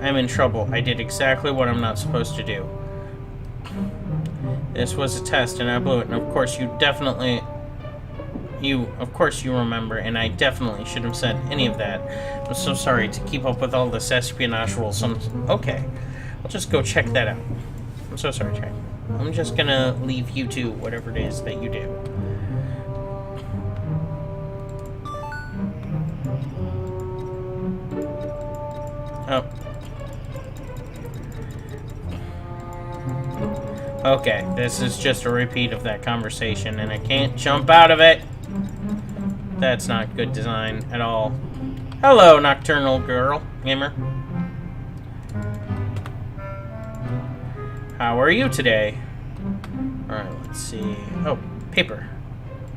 I'm in trouble. I did exactly what I'm not supposed to do. This was a test and I blew it, and of course you remember, and I definitely shouldn't have said any of that. I'm so sorry to keep up with all this espionage rules. Okay, I'll just go check that out. I'm so sorry, Jack. I'm just gonna leave you to whatever it is that you do. Oh. Okay, this is just a repeat of that conversation, and I can't jump out of it. That's not good design at all. Hello, Nocturnal Gamer. How are you today? Alright, let's see. Oh, paper.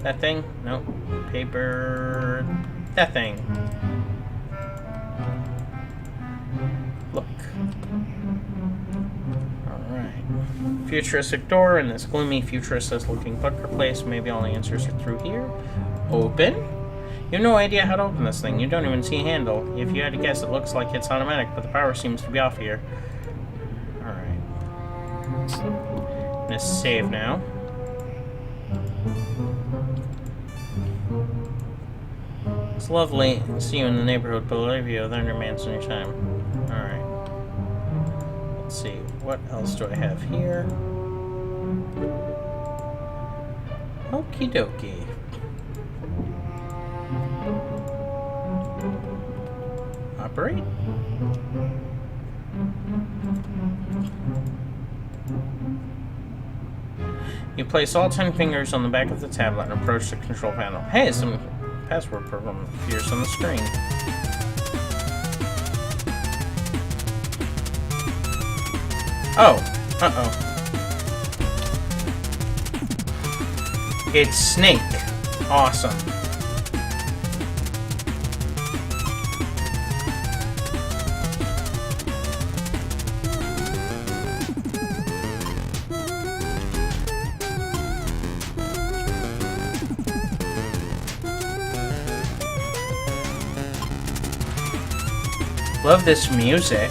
That thing? Nope. Paper. That thing. Look. Alright. Futuristic door in this gloomy, futuristic-looking bunker place. Maybe all the answers are through here. Open? You have no idea how to open this thing. You don't even see a handle. If you had to guess, it looks like it's automatic, but the power seems to be off here. Alright. I'm gonna save now. It's lovely to see you in the neighborhood, but I'll leave you with undermans in your time. Alright. Let's see. What else do I have here? Okie dokie. Operate. You place all 10 fingers on the back of the tablet and approach the control panel. Hey, some password program appears on the screen. Oh. Uh-oh. It's Snake. Awesome. Love this music.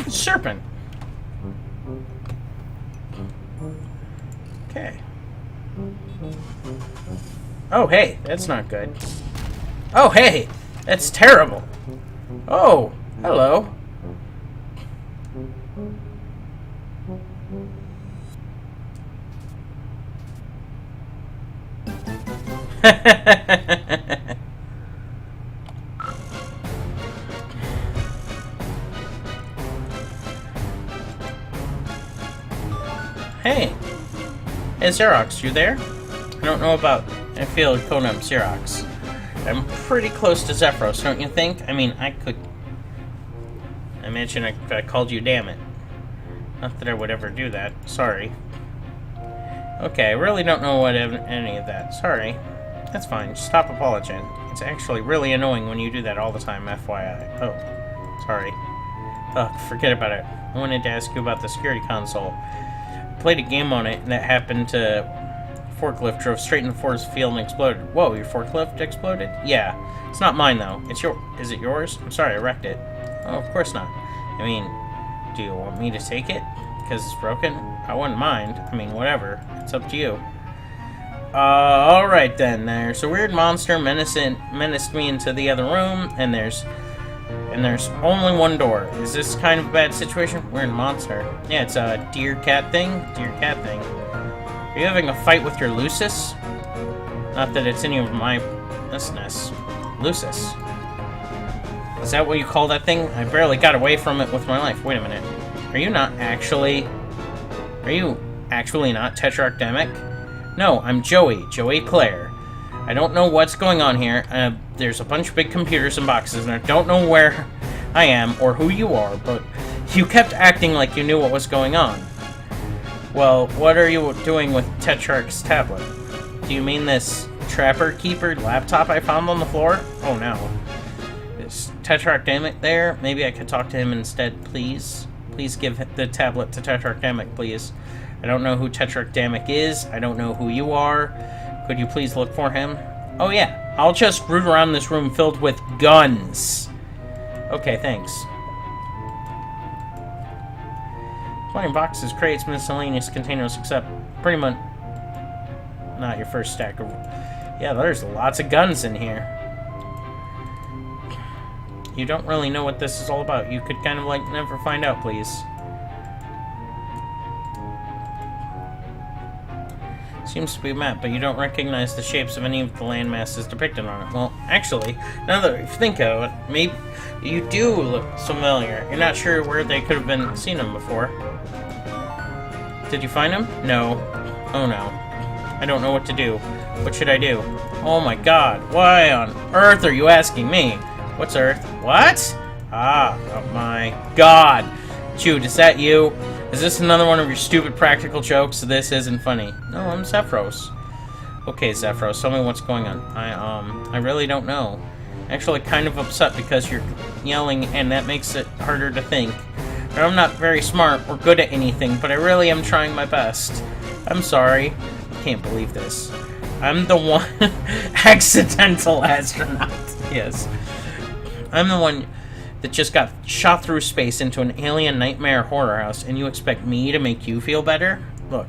Serpent. Okay. Oh, hey, that's not good. Oh, hey, that's terrible. Oh, hello. Hey. Hey, Xerox, you there? I don't know about... I feel codename Xerox. I'm pretty close to Zephyros, don't you think? I mean, I could... I mentioned I called you damn it. Not that I would ever do that. Sorry. Okay, I really don't know what any of that. Sorry. That's fine. Just stop apologizing. It's actually really annoying when you do that all the time, FYI. Oh, sorry. Ugh, forget about it. I wanted to ask you about the security console. I played a game on it, and that happened to... Forklift drove straight in the force field and exploded. Whoa, your forklift exploded? Yeah. It's not mine, though. It's your... Is it yours? I'm sorry, I wrecked it. Oh, of course not. I mean, do you want me to take it? Because it's broken? I wouldn't mind. I mean, whatever. It's up to you. Alright then. There's a weird monster menaced me into the other room, and there's only one door. Is this kind of a bad situation? Weird monster. Yeah, it's a deer cat thing. Deer cat thing. Are you having a fight with your Lucis? Not that it's any of my business. Lucis. Is that what you call that thing? I barely got away from it with my life. Wait a minute. Are you actually not Tetrarchdemic? No, I'm Joey Claire. I don't know what's going on here. There's a bunch of big computers and boxes, and I don't know where I am or who you are, but you kept acting like you knew what was going on. Well, what are you doing with Tetrarch's tablet? Do you mean this Trapper Keeper laptop I found on the floor? Oh no. Is Tetrarchdemic there? Maybe I could talk to him instead, please? Please give the tablet to Tetrarchdemic, please. I don't know who Tetrarchdemic is. I don't know who you are. Could you please look for him? Oh yeah, I'll just root around this room filled with guns. Okay, thanks. Plenty boxes, crates, miscellaneous containers, except pretty much not your first stack of... Yeah, there's lots of guns in here. You don't really know what this is all about. You could kind of like never find out, please. Seems to be a map, but you don't recognize the shapes of any of the landmasses depicted on it. Well, actually, now that I think of it, maybe you do look familiar. You're not sure where they could have seen them before. Did you find them? No. Oh no. I don't know what to do. What should I do? Oh my god. Why on earth are you asking me? What's Earth? What? Ah, oh my god. Jude, is that you? Is this another one of your stupid practical jokes? This isn't funny. No, I'm Zephyros. Okay, Zephyros, tell me what's going on. I really don't know. Actually, kind of upset because you're yelling, and that makes it harder to think. I'm not very smart or good at anything, but I really am trying my best. I'm sorry. I can't believe this. I'm the one accidental astronaut. Yes. I'm the one that just got shot through space into an alien nightmare horror house, and you expect me to make you feel better? Look,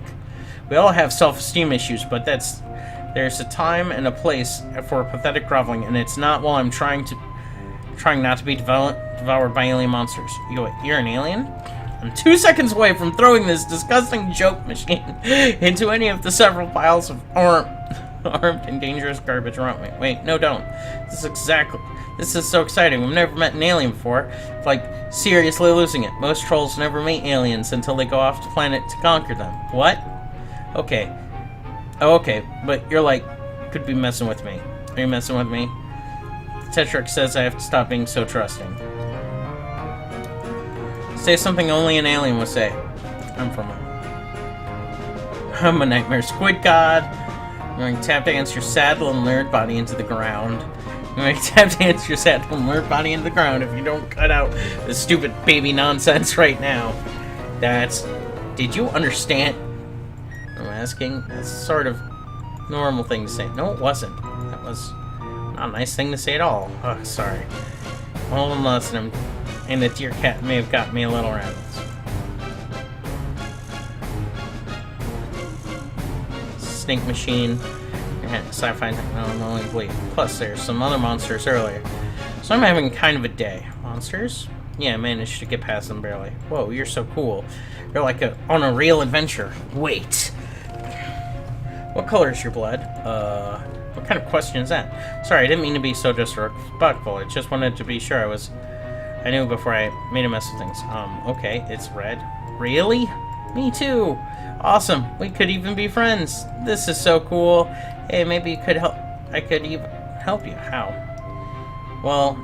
we all have self-esteem issues, but there's a time and a place for pathetic groveling, and it's not while I'm trying not to be devoured by alien monsters. You're an alien? I'm 2 seconds away from throwing this disgusting joke machine into any of the several piles of armed and dangerous garbage around me. Wait, no, don't. This is so exciting. We've never met an alien before. Like, seriously losing it. Most trolls never meet aliens until they go off the planet to conquer them. What? Okay. Oh, okay. But you're like, could be messing with me. Are you messing with me? Tetrarch says I have to stop being so trusting. Say something only an alien would say. I'm a nightmare squid god. I'm going to tap dance your sad little nerd body into the ground. I'm going to tap dance your sad little nerd body into the ground if you don't cut out the stupid baby nonsense right now. Did you understand? I'm asking. That's sort of normal thing to say. No, it wasn't. That was not a nice thing to say at all. Oh, sorry. All unless and the dear cat may have got me a little rabbits. Snake machine. Sci-fi technology. Plus, there's some other monsters earlier. So I'm having kind of a day. Monsters? Yeah, I managed to get past them barely. Whoa, you're so cool. You're like on a real adventure. Wait. What color is your blood? What kind of question is that? Sorry, I didn't mean to be so disrespectful. I just wanted to be sure I knew before I made a mess of things. Okay, it's red. Really? Me too. Awesome. We could even be friends. This is so cool. Hey, maybe you could help. I could even help you. How? Well,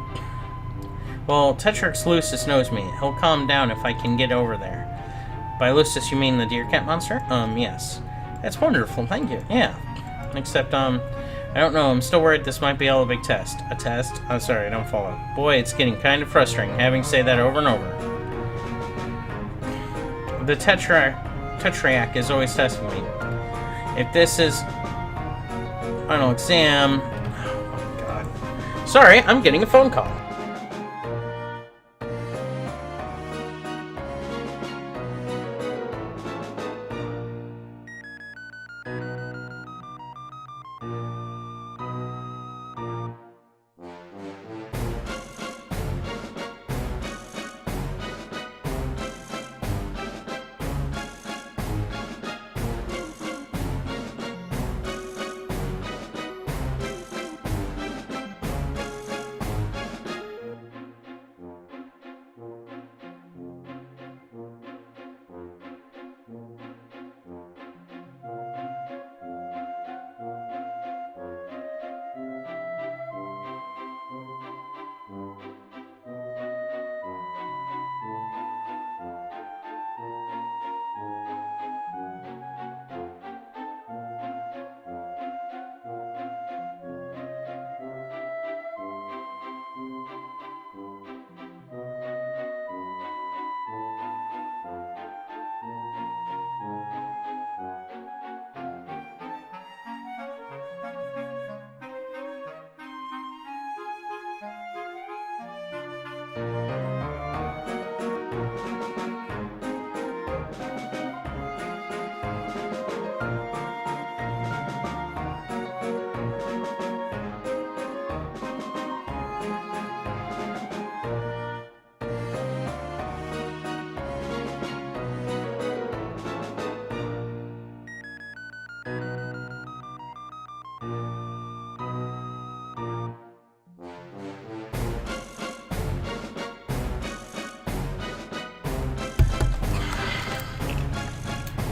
Tetrarch Lucis knows me. He'll calm down if I can get over there. By Lucis, you mean the deer cat monster? Yes. That's wonderful. Thank you. Yeah. Except, I don't know. I'm still worried this might be all a big test. A test? I'm sorry, I don't follow. Boy, it's getting kind of frustrating having to say that over and over. The Tetrarch is always testing me. If this is final exam... Oh, my God. Sorry, I'm getting a phone call.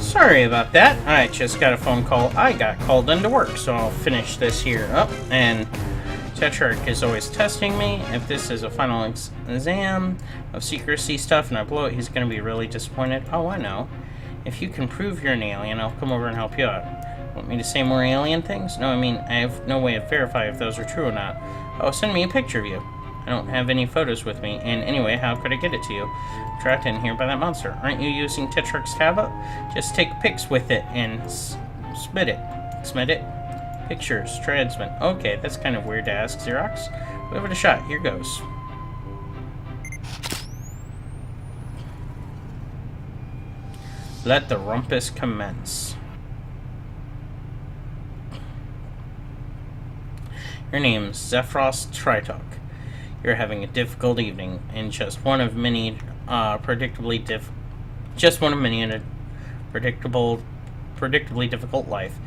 Sorry about that. I just got a phone call. I got called into work, so I'll finish this here up. And Tetrarch is always testing me. If this is a final exam of secrecy stuff and I blow it, he's going to be really disappointed. Oh, I know. If you can prove you're an alien, I'll come over and help you out. Want me to say more alien things? No, I mean, I have no way of verifying if those are true or not. Oh, send me a picture of you. I don't have any photos with me, and anyway, how could I get it to you? I'm trapped in here by that monster. Aren't you using Tetrarch's tablet? Just take pics with it and smit it. Smit it? Pictures, transmit. Okay, that's kind of weird to ask, Xerox. Give it a shot. Here goes. Let the rumpus commence. Your name's Zephyros Tritok. You're having a difficult evening, and just one of many predictably in a predictably difficult life.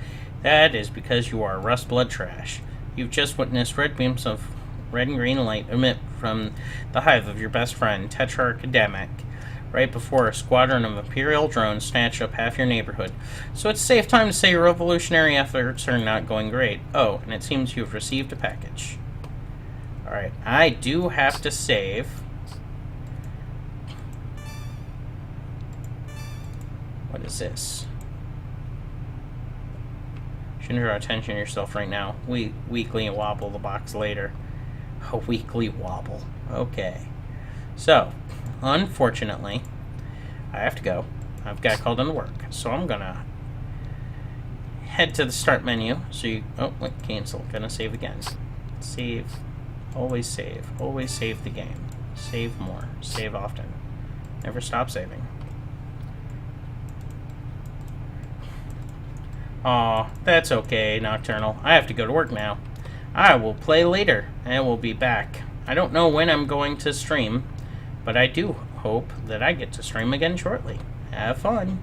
That is because you are rust blood trash. You've just witnessed red beams of red and green light emit from the hive of your best friend, Tetrarch Damak, right before a squadron of Imperial drones snatched up half your neighborhood. So it's a safe time to say your revolutionary efforts are not going great. Oh, and it seems you've received a package. Alright, I do have to save. What is this? Shouldn't draw attention to yourself right now. Weekly wobble the box later. A weekly wobble. Okay. So, unfortunately, I have to go. I've got called into work. So I'm gonna head to the start menu. So you... Oh, wait, cancel. Gonna save again. Save. Always save. Always save the game. Save more. Save often. Never stop saving. Aw, that's okay, Nocturnal. I have to go to work now. I will play later, and we'll be back. I don't know when I'm going to stream, but I do hope that I get to stream again shortly. Have fun.